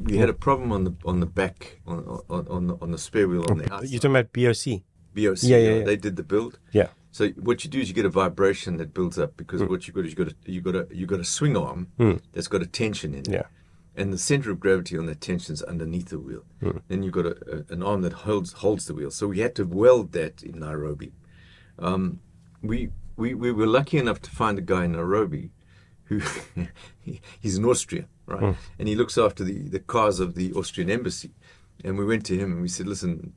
we had a problem on the back on the spare wheel on the outside. You're talking about BOC? BOC, yeah. They did the build. Yeah. So what you do is you get a vibration that builds up, because what you got is you got a swing arm that's got a tension in it. Yeah. And the center of gravity on that tension is underneath the wheel. Then you've got an arm that holds the wheel. So we had to weld that in Nairobi. We were lucky enough to find a guy in Nairobi who he's an Austrian, right? And he looks after the cars of the Austrian embassy. And we went to him and we said, listen,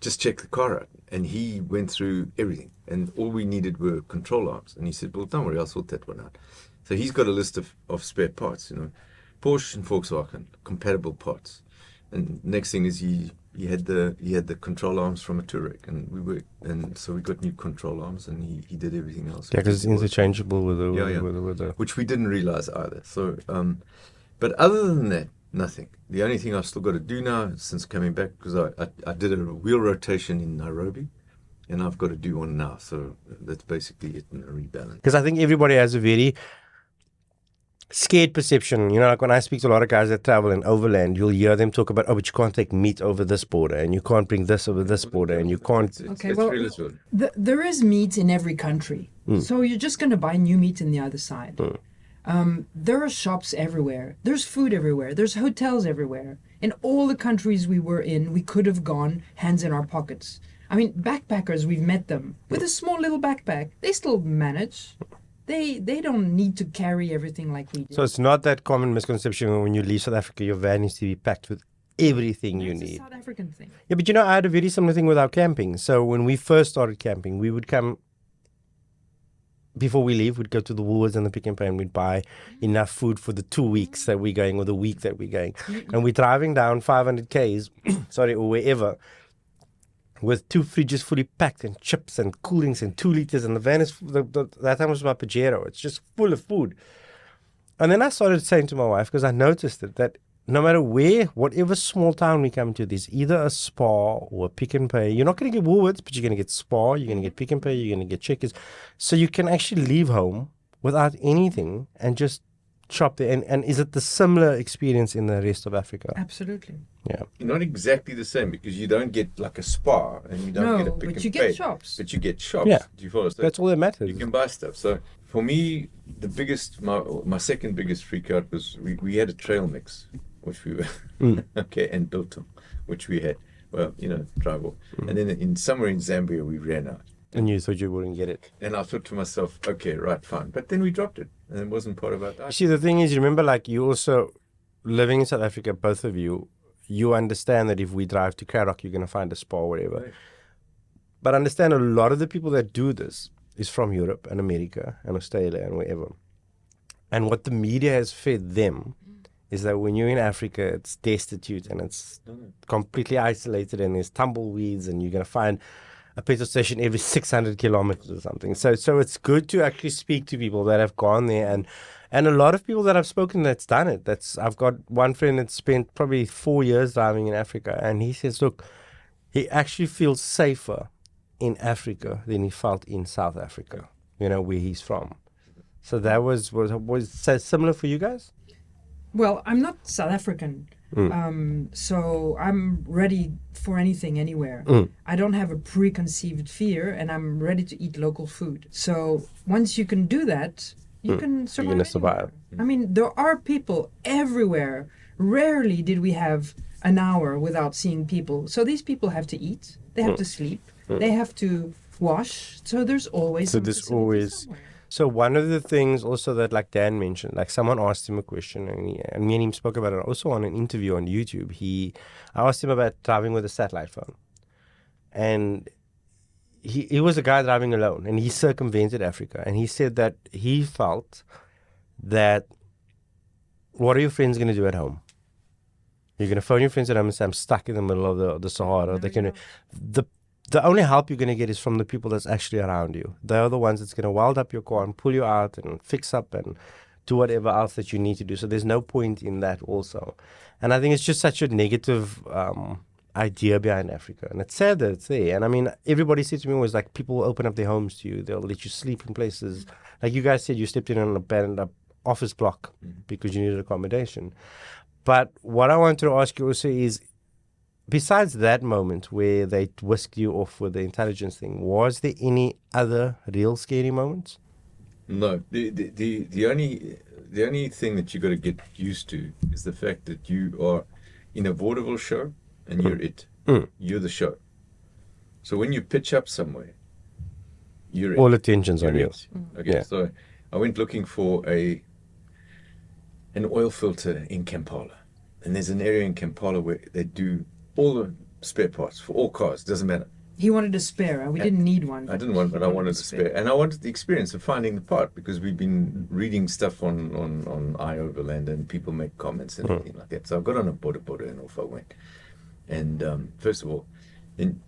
just check the car out. And he went through everything. And all we needed were control arms. And he said, well, don't worry, I'll sort that one out. So he's got a list of spare parts, you know. Porsche and Volkswagen, compatible parts. And next thing is he had the control arms from a Touareg, and so we got new control arms, and he did everything else. Yeah, because it's interchangeable with the which we didn't realize either. So, but other than that, nothing. The only thing I've still got to do now since coming back, because I did a wheel rotation in Nairobi, and I've got to do one now. So that's basically it in a rebalance. Because I think everybody has a very scared perception. You know, like when I speak to a lot of guys that travel in overland, you'll hear them talk about, but you can't take meat over this border, and you can't bring this over this border, and you can't. There is meat in every country, so you're just going to buy new meat in the other side. There are shops everywhere. There's food everywhere. There's hotels everywhere. In all the countries we were in, we could have gone hands in our pockets. I mean, backpackers, we've met them with a small little backpack. They still manage. They don't need to carry everything like we do. So it's not that common misconception when you leave South Africa, your van needs to be packed with everything you need. It's a South African thing. Yeah, but you know, I had a very similar thing with our camping. So when we first started camping, we would come, before we leave, we'd go to the Woolworths and the Pick n Pay, and we'd buy enough food for the 2 weeks that we're going, or the week that we're going. And we're driving down 500 Ks, or wherever, with 2 fridges fully packed and chips and cool drinks and 2 liters, and the van is, that time was my Pajero, it's just full of food. And then I started saying to my wife, because I noticed it, that no matter where, whatever small town we come to, there's either a Spar or a Pick n Pay. You're not going to get Woolworths, but you're going to get Spar, you're going to get Pick n Pay, you're going to get Checkers. So you can actually leave home without anything and just shop there. And is it the similar experience in the rest of Africa? Absolutely. Yeah. Not exactly the same, because you don't get like a Spar and you don't get a Pick n Pay. But you get shops. But you get shops. Yeah. Do you follow? So that's all that matters. You can buy stuff. So for me, the biggest, my second biggest freak out was we had a trail mix, which we were, and Biltong, which we had, drive off. And then somewhere in Zambia, we ran out. And you thought you wouldn't get it. And I thought to myself, okay, right, fine. But then we dropped it, and it wasn't part of our diet. See, the thing is, remember, like, you also, living in South Africa, both of you, you understand that if we drive to Craddock, you're going to find a Spar or whatever. Right. But understand, a lot of the people that do this is from Europe and America and Australia and wherever. And what the media has fed them is that when you're in Africa, it's destitute and it's completely isolated and there's tumbleweeds, and you're going to find a petrol station every 600 kilometers or something. So it's good to actually speak to people that have gone there, and a lot of people that I've spoken that's done it. I've got one friend that spent probably 4 years driving in Africa, and he says, look, he actually feels safer in Africa than he felt in South Africa, where he's from. So that was that similar for you guys? Well, I'm not South African, so I'm ready for anything, anywhere. I don't have a preconceived fear, and I'm ready to eat local food. So once you can do that, you can survive. You're gonna survive. I mean, there are people everywhere. Rarely did we have an hour without seeing people. So these people have to eat, they have to sleep, they have to wash. So there's always somewhere. So one of the things also that, like Dan mentioned, like someone asked him a question, and me and him spoke about it also on an interview on YouTube. I asked him about driving with a satellite phone, and he was a guy driving alone, and he circumvented Africa, and he said that he felt that, what are your friends going to do at home? You're going to phone your friends at home and say, I'm stuck in the middle of the Sahara. The only help you're going to get is from the people that's actually around you. They are the ones that's going to weld up your car and pull you out and fix up and do whatever else that you need to do. So there's no point in that also. And I think it's just such a negative idea behind Africa. And it's sad that it's there. And I mean, everybody said to me was like, people will open up their homes to you. They'll let you sleep in places. Like you guys said, you slept in an abandoned office block because you needed accommodation. But what I wanted to ask you also is, besides that moment where they whisked you off with the intelligence thing, was there any other real scary moments? No. The only thing that you got to get used to is the fact that you are in a vaudeville show and you're it. You're the show. So when you pitch up somewhere, you're all it. attention's on you. Okay, Yeah. so I went looking for an oil filter in Kampala, and there's an area in Kampala where they do all the spare parts for all cars. Doesn't matter. He wanted a spare. We didn't need one. I didn't want, but I wanted a spare, and I wanted the experience of finding the part, because we've been reading stuff on iOverland, and people make comments and everything like that. So I got on a border and off I went. And first of all, then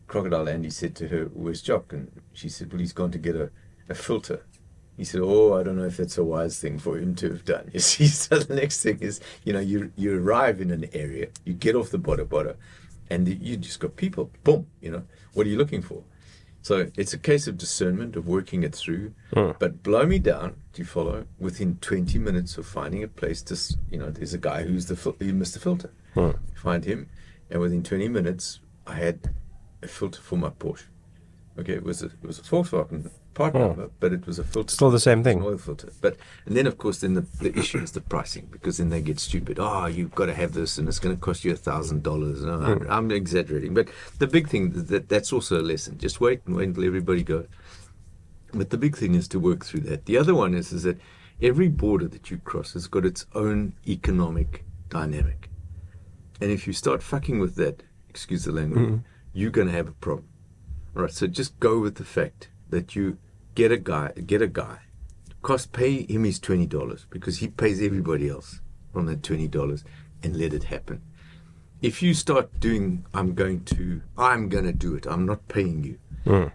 Crocodile Andy said to her, "Where's Jock?" And she said, "Well, he's gone to get a filter." He said, "Oh, I don't know if that's a wise thing for him to have done." You see, so the next thing is, you arrive in an area, you get off the border, and you just got people. Boom, what are you looking for? So it's a case of discernment, of working it through. But blow me down, do you follow? Within 20 minutes of finding a place to, there's a guy who's he missed the filter. Find him, and within 20 minutes, I had a filter for my Porsche. Okay, it was a Volkswagen part number, but it was a filter. Still the same thing. An oil filter. And then of course, then the issue is the pricing, because then they get stupid. Oh, you've got to have this, and it's going to cost you $1,000. No, I'm exaggerating, but the big thing that's also a lesson. Just wait until everybody goes. But the big thing is to work through that. The other one is that every border that you cross has got its own economic dynamic, and if you start fucking with that, excuse the language, you're going to have a problem. All right, so just go with the fact that you get a guy, pay him his $20, because he pays everybody else from that $20, and let it happen. If you start doing, I'm going to do it, I'm not paying you,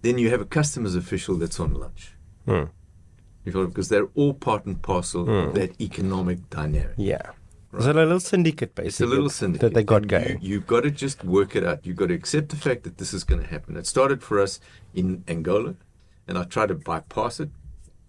then you have a customs official that's on lunch. Because they're all part and parcel of that economic dynamic. Yeah. Right. It's a little syndicate, basically. It's a little syndicate that they got going. You've got to just work it out. You've got to accept the fact that this is going to happen. It started for us in Angola, and I tried to bypass it.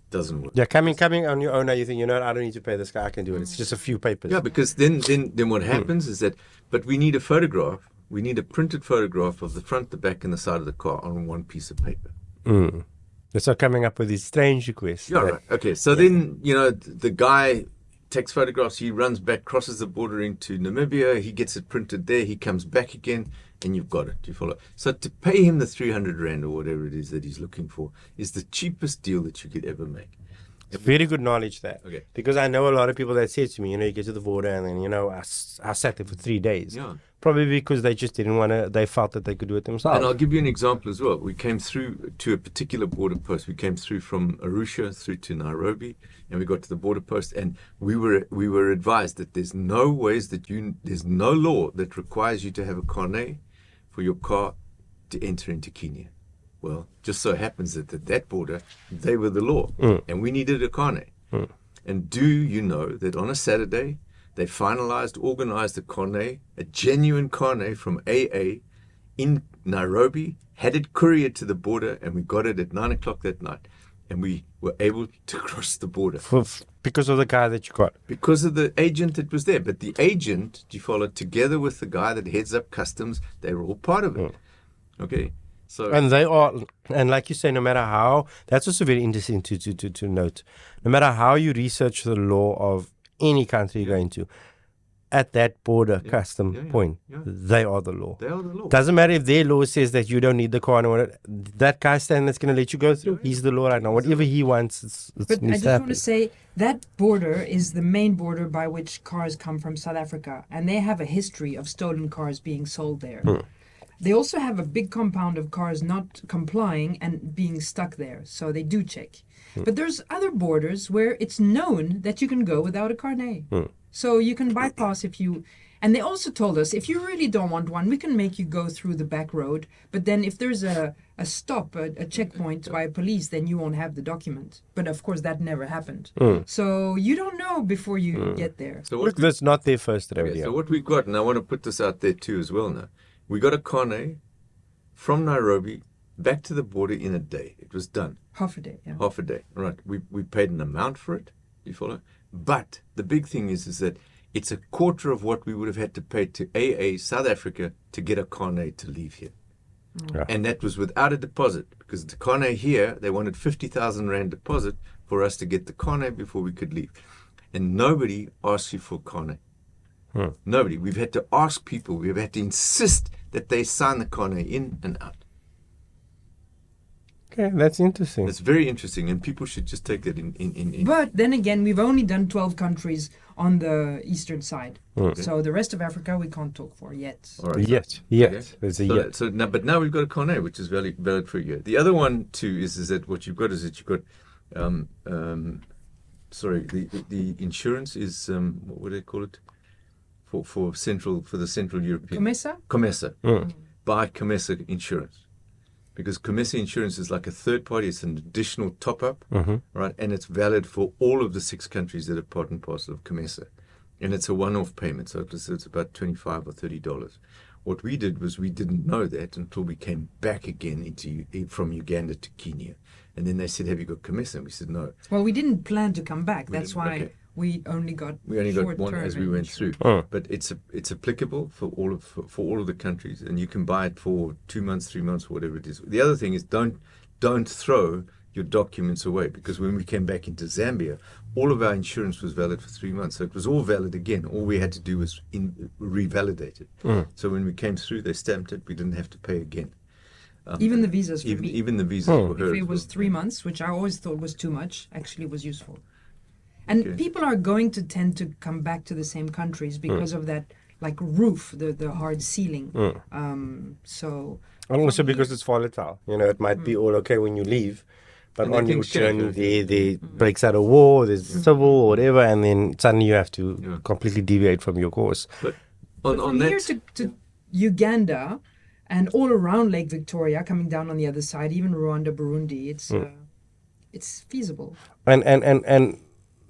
Doesn't work. Yeah, coming on your own now, you think, I don't need to pay this guy, I can do it. It's just a few papers. Yeah, because then what happens is that, but we need a photograph. We need a printed photograph of the front, the back, and the side of the car on one piece of paper. They start coming up with these strange requests. Yeah, right. Okay, so then, the guy takes photographs, he runs back, crosses the border into Namibia, he gets it printed there, he comes back again, and you've got it. Do you follow? So to pay him the 300 Rand or whatever it is that he's looking for is the cheapest deal that you could ever make. Very good knowledge there. Okay. Because I know a lot of people that say to me, you get to the border and then, I sat there for 3 days. Yeah. Probably because they just didn't want to, they felt that they could do it themselves. And I'll give you an example as well. We came through to a particular border post. We came through from Arusha through to Nairobi, and we got to the border post, and we were advised that there's no law that requires you to have a carnet for your car to enter into Kenya. Well, just so happens that at that border, they were the law, and we needed a carnet. And do you know that on a Saturday, they organized a carnet, a genuine carnet from AA in Nairobi, had it couriered to the border, and we got it at 9 o'clock that night. And we were able to cross the border. Because of the guy that you got? Because of the agent that was there. But the agent, do you follow, together with the guy that heads up customs, they were all part of it. Okay? So, and they are, and like you say, no matter how, that's also very interesting to note. No matter how you research the law of any country you're going to, at that border custom point, they are the law. They are the law. Doesn't matter if their law says that you don't need the car. That guy standing that's going to let you go through, he's the law right now. Whatever he wants, it's but I just want to say that border is the main border by which cars come from South Africa, and they have a history of stolen cars being sold there. They also have a big compound of cars not complying and being stuck there, so they do check. But there's other borders where it's known that you can go without a carnet. So you can bypass if you... And they also told us, if you really don't want one, we can make you go through the back road. But then if there's a stop, a checkpoint by police, then you won't have the document. But of course, that never happened. So you don't know before you get there. So look, that's not their first rodeo. So what we got, and I want to put this out there too as well now, we got a carnet from Nairobi back to the border in a day. It was done. Half a day, yeah. Half a day, right. We paid an amount for it, you follow? But the big thing is that it's a quarter of what we would have had to pay to AA South Africa to get a carnet to leave here. Yeah. And that was without a deposit, because the carnet here, they wanted 50,000 Rand deposit for us to get the carnet before we could leave. And nobody asks you for carnet. Nobody. We've had to ask people, we've had to insist that they sign the carnet in and out. Okay, that's interesting. It's very interesting, and people should just take that in. But then again, we've only done 12 countries on the eastern side. So the rest of Africa we can't talk for yet. All right. Yet. Okay. There's a yet. So now, but now we've got a carnet, which is valid for a year. The other one too is that what you've got is that you've got, the insurance is what would they call it, for the Central European. COMESA. Buy COMESA insurance. Because COMESA insurance is like a third party, it's an additional top-up, right? And it's valid for all of the 6 countries that are part and parcel of COMESA. And it's a one-off payment, so it's about $25 or $30. What we did was we didn't know that until we came back again from Uganda to Kenya. And then they said, have you got COMESA? And we said, no. Well, we didn't plan to come back. That's why we only got one as we went through. But it's applicable for all of the countries, and you can buy it for 2 months, 3 months, whatever it is. The other thing is don't throw your documents away, because when we came back into Zambia, all of our insurance was valid for 3 months, so it was all valid again. All we had to do was revalidate it. So when we came through, they stamped it. We didn't have to pay again. Even the visas for me. Even the visas for her. If it was 3 months, which I always thought was too much, actually was useful. And people are going to tend to come back to the same countries because of that, like, roof, the hard ceiling. So. And also because it's volatile. You know, it might be all okay when you leave, but on your journey there breaks out a war, there's civil or whatever, and then suddenly you have to completely deviate from your course. But from here to Uganda and all around Lake Victoria, coming down on the other side, even Rwanda, Burundi, it's feasible. And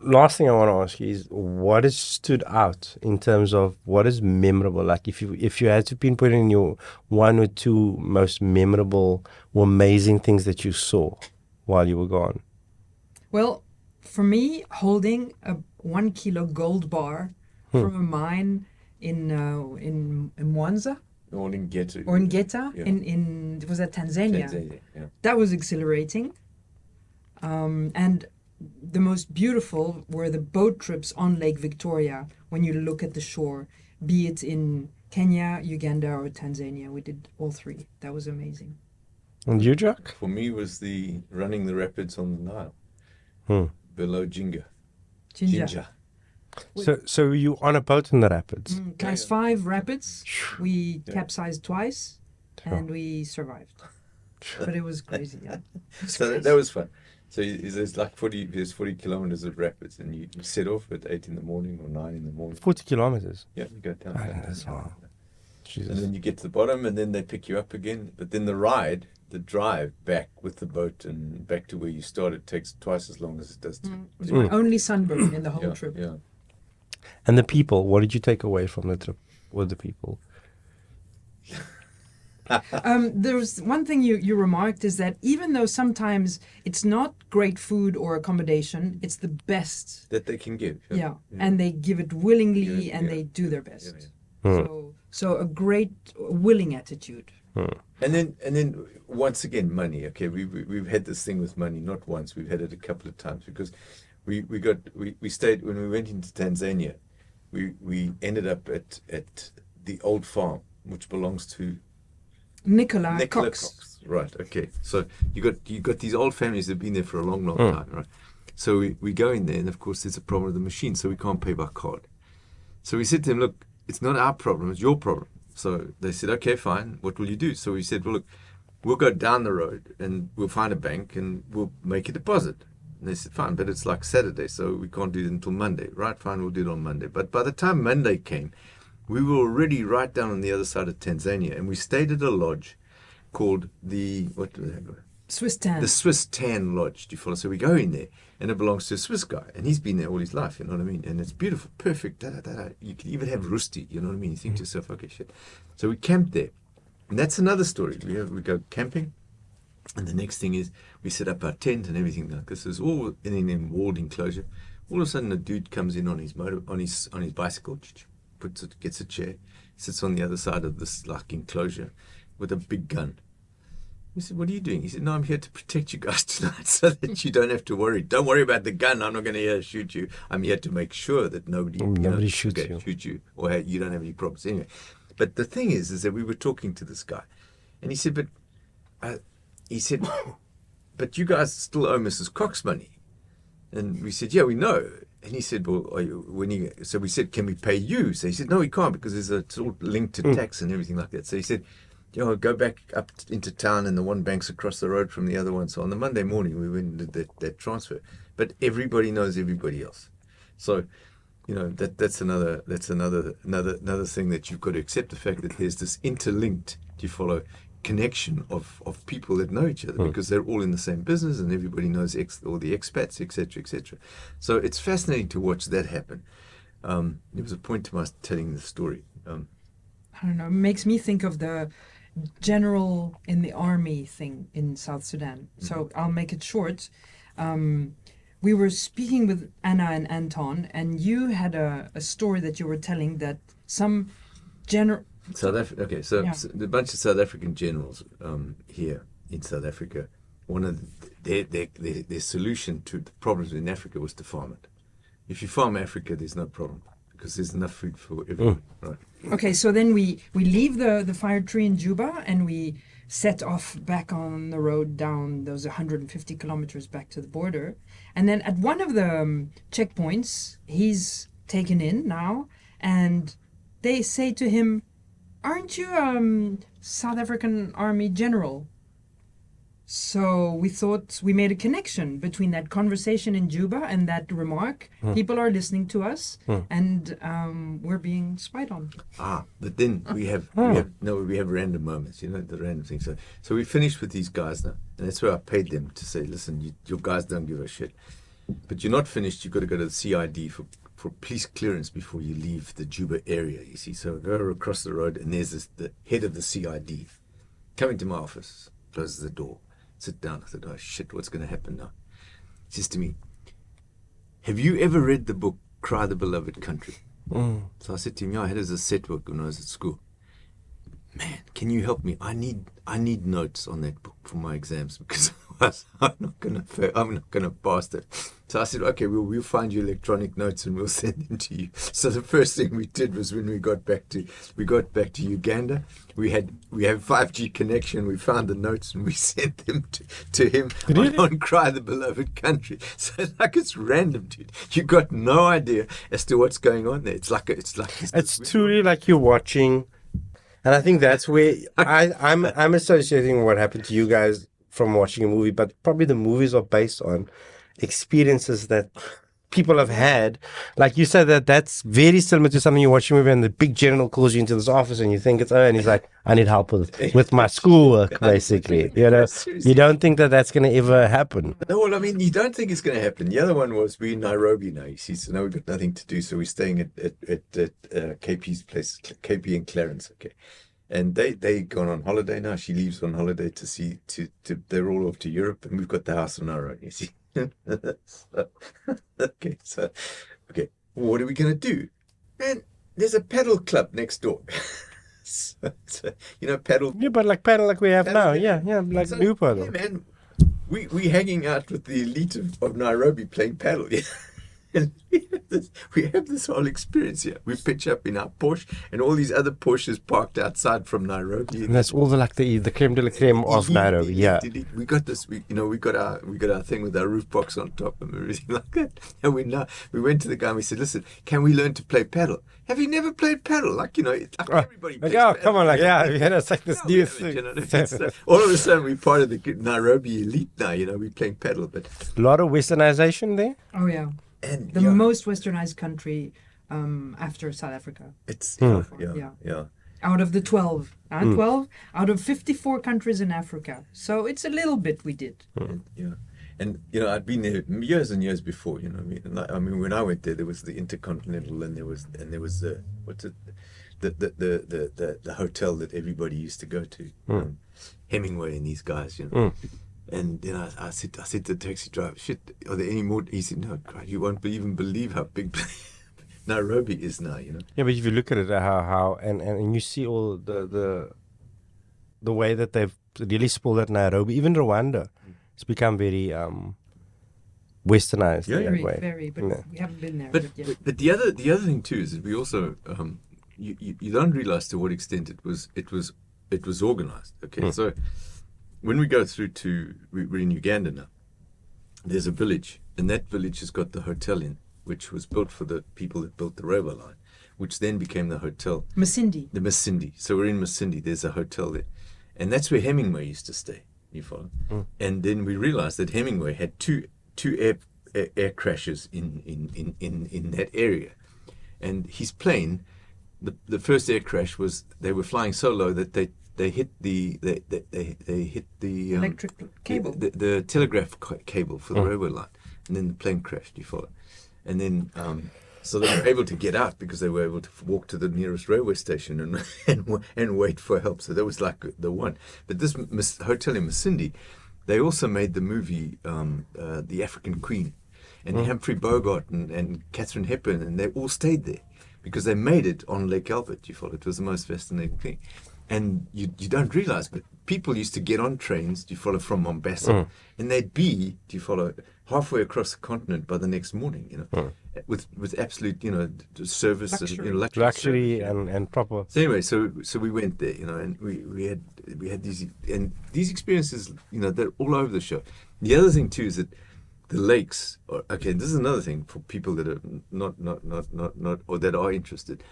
last thing I want to ask you is, what has stood out in terms of what is memorable? Like, if you had to pinpoint in your 1 or 2 most memorable or amazing things that you saw while you were gone. Well, for me, holding a 1 kilo gold bar from a mine in Mwanza. Or in Geta. Was that Tanzania? That was exhilarating. And the most beautiful were the boat trips on Lake Victoria when you look at the shore, be it in Kenya, Uganda, or Tanzania. We did all 3. That was amazing. And you, Jack? For me was the running the rapids on the Nile below Jinja. So you on a boat in the rapids? Class 5 rapids. We capsized twice, and we survived. But it was crazy. So that was fun. So there's like 40 kilometers of rapids, and you set off at 8 in the morning or 9 in the morning. 40 kilometers? Yeah, you go down. That's wow. Jesus. And then you get to the bottom, and then they pick you up again. But then the drive back with the boat and back to where you started takes twice as long as it does to. It was my only sunburn in the whole Yeah, trip. yeah. And the people, what did you take away from the trip with the people? There was one thing you remarked is that even though sometimes it's not great food or accommodation, it's the best. That they can give. Yeah, and they give it willingly and Yeah. they do their best. Yeah, So a great willing attitude. And then once again, money. Okay, we've had this thing with money not once. We've had it a couple of times because we stayed when we went into Tanzania. We ended up at the old farm, which belongs to Nicola Cox. Right. Okay. So you got these old families that've been there for a long time, right? So we go in there, and of course there's a problem with the machine, so we can't pay by card. So we said to them, look, it's not our problem, it's your problem. So they said, okay, fine. What will you do? So we said, well, look, we'll go down the road and we'll find a bank and we'll make a deposit. And they said, fine, but it's like Saturday, so we can't do it until Monday. Right, fine, we'll do it on Monday. But by the time Monday came, we were already right down on the other side of Tanzania, and we stayed at a lodge called the Swiss Tan. The Swiss Tan Lodge. Do you follow? So we go in there, and it belongs to a Swiss guy, and he's been there all his life. You know what I mean? And it's beautiful, perfect. You can even have rusti. You know what I mean? You think to yourself, okay, shit. So we camped there, and that's another story. We go camping, and the next thing is we set up our tent and everything like this. It's all in a walled enclosure. All of a sudden, a dude comes in on his bicycle. Gets a chair, sits on the other side of this like enclosure with a big gun. We said, what are you doing? He said, no, I'm here to protect you guys tonight so that you don't have to worry. Don't worry about the gun. I'm not going to shoot you. I'm here to make sure that nobody shoots you or you don't have any problems. Anyway, but the thing is that we were talking to this guy, and he said, but you guys still owe Mrs. Cox money. And we said, yeah, we know. And he said, well, so we said, can we pay you? So he said, no, we can't because it's all linked to tax and everything like that. So he said, go back up into town, and the one bank's across the road from the other one. So on the Monday morning, we went and did that transfer. But everybody knows everybody else. So, that's another thing that you've got to accept, the fact that there's this interlinked, do you follow, connection of people that know each other because they're all in the same business and everybody knows all the expats, etc., etc. So it's fascinating to watch that happen. There was a point to my telling the story. I don't know. It makes me think of the general in the army thing in South Sudan. So I'll make it short. We were speaking with Anna and Anton, and you had a story that you were telling that some general... South Africa. Okay, so the bunch of South African generals here in South Africa, one of their solution to the problems in Africa was to farm it. If you farm Africa, there's no problem because there's enough food for everyone. Right. Okay, so then we leave the fire tree in Juba and we set off back on the road down those 150 kilometers back to the border, and then at one of the checkpoints, he's taken in now, and they say to him, aren't you South African Army general? So we thought we made a connection between that conversation in Juba and that remark. People are listening to us, and we're being spied on. But then we have random moments, the random things. So we finished with these guys now, and that's where I paid them to say, listen, your guys don't give a shit. But you're not finished. You've got to go to the CID for police clearance before you leave the Juba area, you see. So I go across the road, and there's the head of the CID coming to my office, closes the door, sit down. I said, oh shit, what's going to happen now? He says to me, have you ever read the book Cry the Beloved Country? So I said to him, yeah, I had it as a set book when I was at school. Man, can you help me? I need notes on that book for my exams because I'm not gonna pass it. So I said, okay, we'll find you electronic notes and we'll send them to you. So the first thing we did was when we got back to Uganda, we have 5G connection. We found the notes and we sent them to him on Cry the Beloved Country. So it's random, dude. You got no idea as to what's going on there. It's truly like you're watching. And I think that's where I'm associating what happened to you guys from watching a movie, but probably the movies are based on experiences that people have had. Like you said, that's very similar to something you watch a movie and the big general calls you into this office and you think it's, and he's like, I need help with my schoolwork, basically. You know, you don't think that that's going to ever happen. No, well, I mean, you don't think it's going to happen. The other one was we're in Nairobi now. You see, so now we've got nothing to do, so we're staying at KP's place, KP and Clarence. Okay, and they gone on holiday now. She leaves on holiday to see they're all off to Europe, and we've got the house on our own. You see, so what are we going to do? And there's a paddle club next door. so, paddle. Yeah, but like paddle like we have now. Yeah, like so, new paddle. Yeah, man. We hanging out with the elite of Nairobi playing paddle. Yeah. And we have this whole experience here. We pitch up in our Porsche, and all these other Porsches parked outside from Nairobi. And that's all the creme de la creme of Nairobi. Yeah, we got this. We got our thing with our roof box on top and everything like that. And we went to the guy and we said, "Listen, can we learn to play paddle? Have you never played paddle? Like everybody plays paddle. Come on, it's like this new thing." All of a sudden, we're part of the Nairobi elite now. We're playing paddle, but a lot of westernization there. Oh yeah. And the most westernized country after South Africa. It's Out of the 12, 12 out of 54 countries in Africa. So it's a little bit we did. And I'd been there years and years before. I mean, when I went there was the Intercontinental, and there was the hotel that everybody used to go to, Hemingway and these guys. And I said to the taxi driver, "Shit, are there any more?" He said, "No, God, you won't even believe how big Nairobi is now." Yeah, but if you look at it, how and you see all the way that they've really spoiled at Nairobi, even Rwanda, it's become very westernized. Very. But we haven't been there. But the other thing too is that we also you don't realize to what extent it was organized. Okay, so. When we go through we're in Uganda now, there's a village, and that village has got the hotel in, which was built for the people that built the railway line, which then became the hotel. Masindi. The Masindi. So we're in Masindi, there's a hotel there. And that's where Hemingway used to stay, you follow? And then we realized that Hemingway had two air crashes in that area. And his plane, the first air crash was, they were flying so low that they hit the electric cable, the telegraph cable for the railway line, and then the plane crashed. You follow, and then so they were able to get out because they were able to walk to the nearest railway station and wait for help. So that was like the one. But this hotel in Masindi, they also made the movie The African Queen, and Humphrey Bogart and Katharine Hepburn, and they all stayed there because they made it on Lake Albert. You follow, it was the most fascinating thing. And you don't realize, but people used to get on trains, do you follow, from Mombasa, and they'd be, do you follow, halfway across the continent by the next morning, with absolute, service, luxury and proper. So anyway, so we went there, and we had these experiences, they're all over the show. The other thing too is that the lakes. Okay, this is another thing for people that are not or that are interested.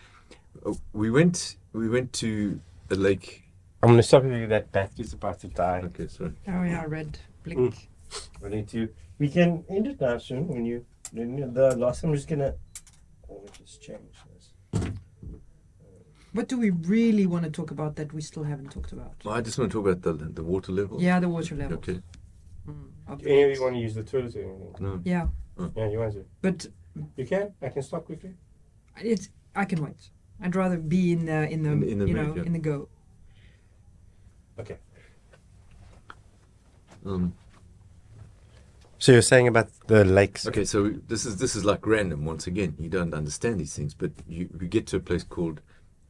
We went to a lake. I'm going to stop you. That battery's about to die. Okay, sorry. Oh yeah, red blink. We can end it now soon. The last time I'm just gonna. Let me just change this. What do we really want to talk about that we still haven't talked about? Well, I just want to talk about the water level. Yeah, the water level. Okay. Do any of you want to use the toilet or anything? No. Yeah. Yeah, you want to? But you can. I can stop quickly. I can wait. I'd rather be in the in the go. Okay. So you're saying about the lakes? Okay, so this is like random. Once again, you don't understand these things, but we get to a place called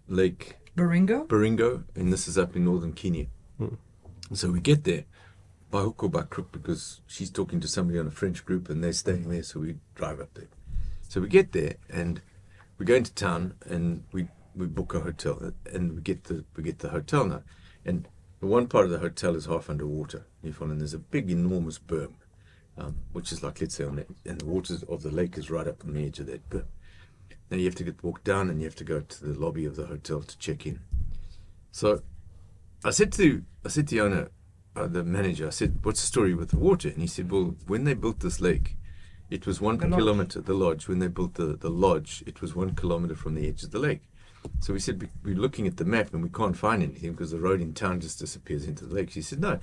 Lake Baringo, and this is up in northern Kenya. So we get there by hook or by crook because she's talking to somebody on a French group and they're staying there. So we drive up there. So we get there and we go into town and we book a hotel and we get the hotel now, and the one part of the hotel is half underwater. And there's a big enormous berm, which is like, let's say, and the water of the lake is right up on the edge of that berm. Now you have to walk down and you have to go to the lobby of the hotel to check in. So I said to the owner, the manager, I said, "What's the story with the water?" And he said, "Well, when they built this lake, It was 1 The lodge. kilometer, the lodge, when they built the lodge, it was 1 kilometer from the edge of the lake. So we said, we're looking at the map and we can't find anything because the road in town just disappears into the lake. She said, no,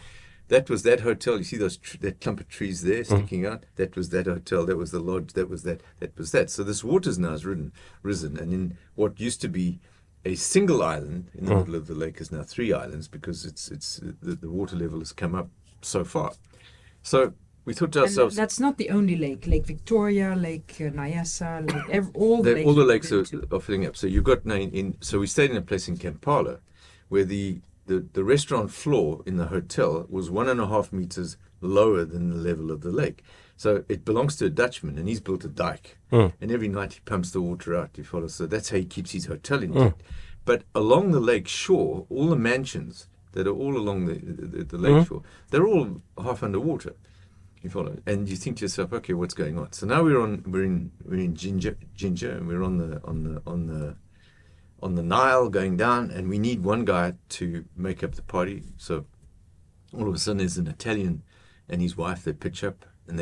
that was that hotel. You see that clump of trees there sticking out? That was that hotel. That was the lodge. That was that. That was that. So this water's now has risen. And in what used to be a single island in the middle of the lake is now 3 islands because the water level has come up so far. So we thought to ourselves, that's not the only lake. Lake Victoria, Lake Nyasa, all the lakes are filling up. So you've got so we stayed in a place in Kampala where the restaurant floor in the hotel was 1.5 meters lower than the level of the lake. So it belongs to a Dutchman, and he's built a dike. And every night he pumps the water out. You follow? So that's how he keeps his hotel intact. But along the lake shore, all the mansions that are all along the lake shore, they're all half underwater. You follow? And you think to yourself, okay, what's going on? So now we're in Ginger, and we're on the Nile going down, and we need one guy to make up the party. So all of a sudden there's an Italian and his wife, they pitch up, and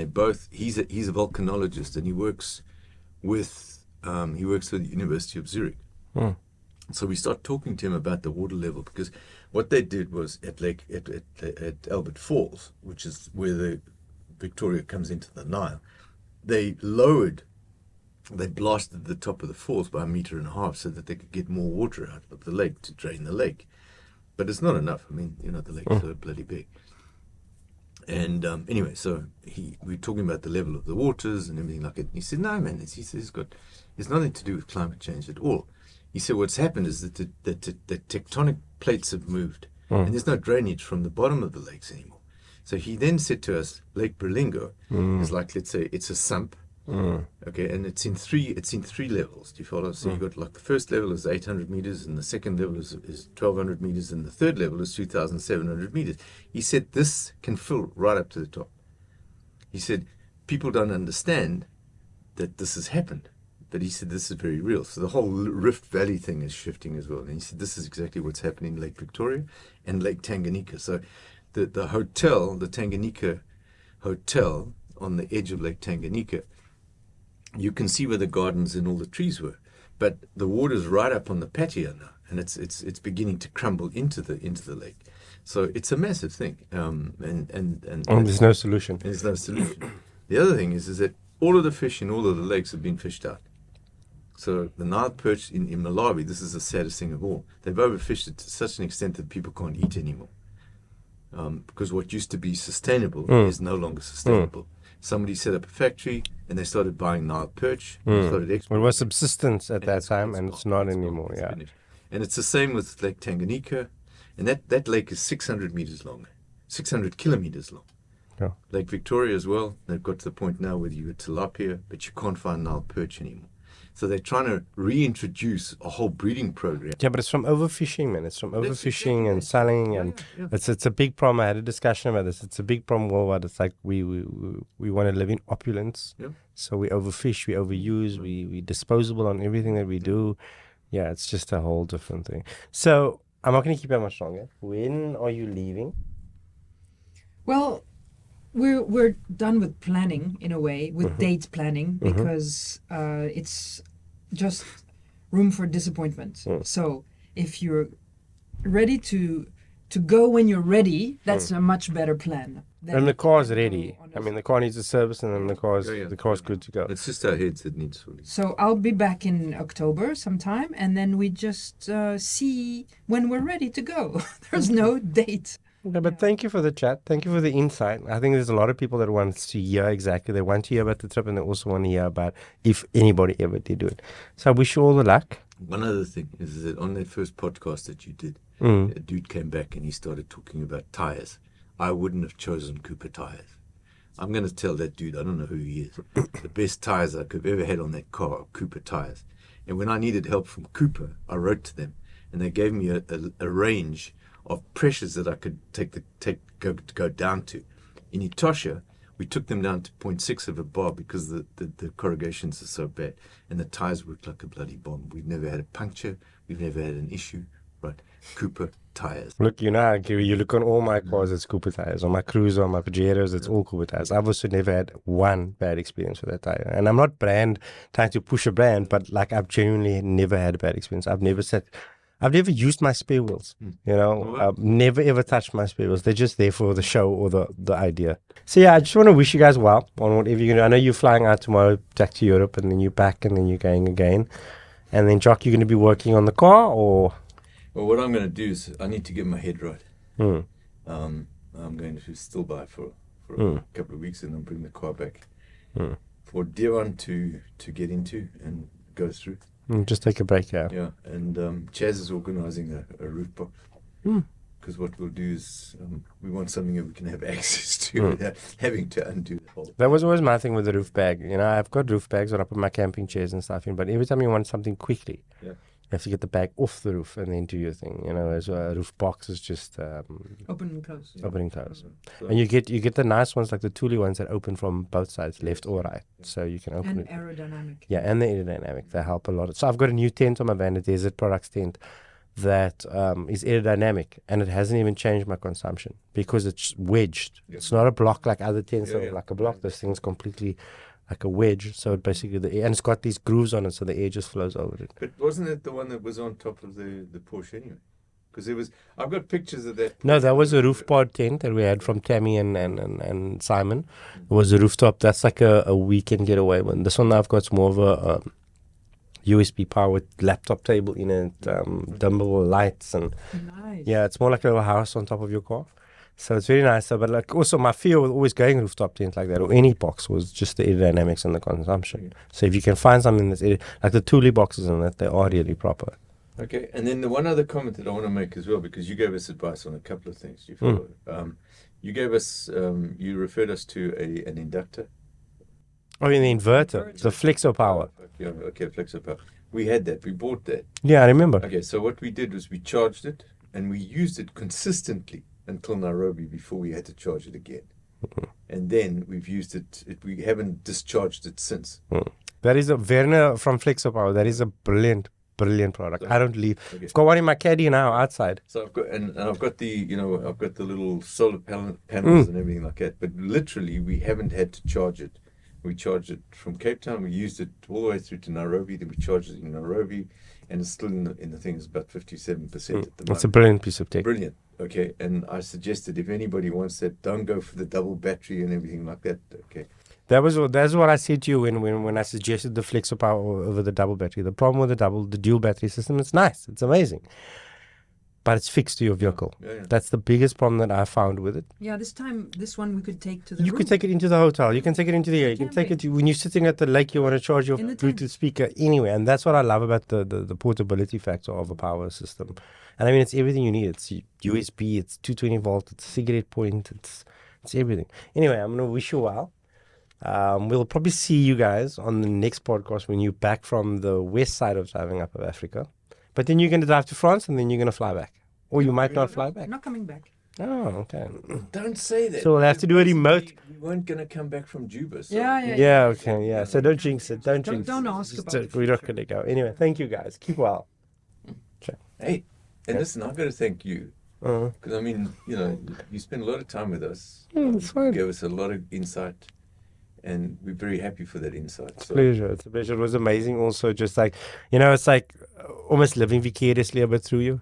he's a volcanologist, and he works with the University of Zurich. So we start talking to him about the water level, because what they did was at Albert Falls, which is where the Victoria comes into the Nile, they blasted the top of the falls by 1.5 meters so that they could get more water out of the lake to drain the lake. But it's not enough. I mean, the lake's so bloody big. And anyway, so we're talking about the level of the waters and everything like it. And he said, no, man, it's nothing to do with climate change at all. He said what's happened is that the tectonic plates have moved, and there's no drainage from the bottom of the lakes anymore. So he then said to us, Lake Berlingo is like, let's say, it's a sump. Okay, and it's in three levels. Do you follow? So you've got, like, the first level is 800 meters, and the second level is 1,200 meters, and the third level is 2,700 meters. He said this can fill right up to the top. He said people don't understand that this has happened, but he said this is very real. So the whole Rift Valley thing is shifting as well. And he said this is exactly what's happening in Lake Victoria and Lake Tanganyika. So the hotel, the Tanganyika Hotel on the edge of Lake Tanganyika, you can see where the gardens and all the trees were, but the water's right up on the patio now, and it's beginning to crumble into the lake. So it's a massive thing, and there's no solution. There's no solution. The other thing is that all of the fish in all of the lakes have been fished out. So the Nile perch in Malawi, this is the saddest thing of all. They've overfished it to such an extent that people can't eat anymore, because what used to be sustainable is no longer sustainable. Somebody set up a factory and they started buying Nile perch. Started exporting. It was subsistence at that time, and it's not anymore. It's finished. And it's the same with Lake Tanganyika, and that lake is 600 meters long, 600 kilometers long. Yeah. Lake Victoria as well. They've got to the point now where you get tilapia, but you can't find Nile perch anymore. So they're trying to reintroduce a whole breeding program. Yeah, but it's from overfishing, man. It's from overfishing and selling, and it's a big problem. I had a discussion about this. It's a big problem worldwide. It's like we want to live in opulence, so we overfish, we overuse, we disposable on everything that we do. Yeah, it's just a whole different thing. So I'm not going to keep you much longer. When are you leaving? Well, we're done with planning in a way, with date planning, because it's just room for disappointment. So if you're ready to go when you're ready, that's a much better plan. And the car's ready. I mean, the car needs a service, and then the car's good to go. It's just our heads that needs fully. So I'll be back in October sometime, and then we just see when we're ready to go. There's no date. Yeah, but thank you for the chat. Thank you for the insight. I think there's a lot of people that want to hear exactly. They want to hear about the trip, and they also want to hear about if anybody ever did do it. So I wish you all the luck. One other thing is that on that first podcast that you did, a dude came back and he started talking about tires. I wouldn't have chosen Cooper tires. I'm going to tell that dude, I don't know who he is, the best tires I could have ever had on that car are Cooper tires. And when I needed help from Cooper, I wrote to them, and they gave me a range of pressures that I could go down to. In Etosha, we took them down to 0.6 of a bar because the corrugations are so bad, and the tires worked like a bloody bomb. We've never had a puncture, we've never had an issue, right? Cooper tires. Look, you know, you look on all my cars, it's Cooper tires. On my Cruiser, on my Pajeros, it's all Cooper tires. I've also never had one bad experience with that tire. And I'm not trying to push a brand, but like I've genuinely never had a bad experience. I've never used my spare wheels. You know, I've never ever touched my spare wheels. They're just there for the show or the idea. So yeah, I just want to wish you guys well on whatever you're going to do. I know you're flying out tomorrow back to Europe, and then you're back, and then you're going again. And then, Jock, you're going to be working on the car, or? Well, what I'm going to do is I need to get my head right. Mm. I'm going to still buy for a couple of weeks, and then bring the car back for Devon to get into and go through. Just take a break, yeah. Yeah, and Chaz is organising a roof box. Because what we'll do is we want something that we can have access to without having to undo the whole. That was always my thing with the roof bag. You know, I've got roof bags where I put my camping chairs and stuff in, but every time you want something quickly, you have to get the bag off the roof and then do your thing. You know, as a roof box is just open and close. Open and close. So, and you get the nice ones, like the Thule ones that open from both sides, left or right. So you can open it. And aerodynamic. Yeah, and the aerodynamic. They help a lot. So I've got a new tent on my van, a Desert Products tent, that is aerodynamic, and it hasn't even changed my consumption because it's wedged. It's not a block like other tents that are like a block. This thing's completely like a wedge. So it basically and it's got these grooves on it, so the air just flows over it. But wasn't it the one that was on top of the Porsche anyway? Because I've got pictures of that. No, that was a roof pod tent that we had from Tammy and Simon. It was a rooftop. That's like a weekend getaway one. This one I've got's more of a USB powered laptop table in it, dimmable lights, and yeah, it's more like a little house on top of your car. So it's very nice. So, but like also my fear with always going rooftop tent like that or any box was just the aerodynamics and the consumption. So if you can find something that's like the Thule boxes and that, they are really proper. Okay, and then the one other comment that I want to make as well, because you gave us advice on a couple of things. You gave us, you referred us to an inductor. Oh, in the inverter, the Flexo Power. Yeah, okay, Flexo Power. We had that. We bought that. Yeah, I remember. Okay, so what we did was we charged it, and we used it consistently until Nairobi before we had to charge it again. And then we've used it. We haven't discharged it since. That is a Werner from Flexo Power. That is a brilliant product. So, I don't leave. Okay. I've got one in my caddy now outside. So I've got and I've got the little solar panels and everything like that. But literally, we haven't had to charge it. We charged it from Cape Town. We used it all the way through to Nairobi. Then we charged it in Nairobi, and it's still in the thing. It's about 57% at the moment. It's a brilliant piece of tech. Brilliant. Okay, and I suggested if anybody wants that, don't go for the double battery and everything like that. Okay. That's what I said to you when I suggested the Flexo Power over the double battery. The problem with the dual battery system, it's nice, it's amazing, but it's fixed to your vehicle. Yeah. That's the biggest problem that I found with it. Yeah, this one we could take to the You room. could take it into the hotel. You can take it into the air. You can take it when you're sitting at the lake. You want to charge your Bluetooth speaker anywhere, and that's what I love about the portability factor of a power system. And I mean, it's everything you need. It's USB. It's 220 volt. It's cigarette point. It's everything. Anyway, I'm gonna wish you well. We'll probably see you guys on the next podcast when you're back from the west side of driving up of Africa. But then you're going to drive to France and then you're going to fly back. Or you might not fly back. Not coming back. Oh, okay. Don't say that. So we'll have to do a remote. We weren't going to come back from Juba. So Yeah, okay. So don't jinx it. Don't jinx it. Don't ask about it. We're not going to go. Anyway, thank you guys. Keep well. Okay. Hey, and listen, I've got to thank you. Because, I mean, you spend a lot of time with us. It's fine. You gave us a lot of insight. And we're very happy for that insight. It's a pleasure. It was amazing also, just like, it's like almost living vicariously a bit through you.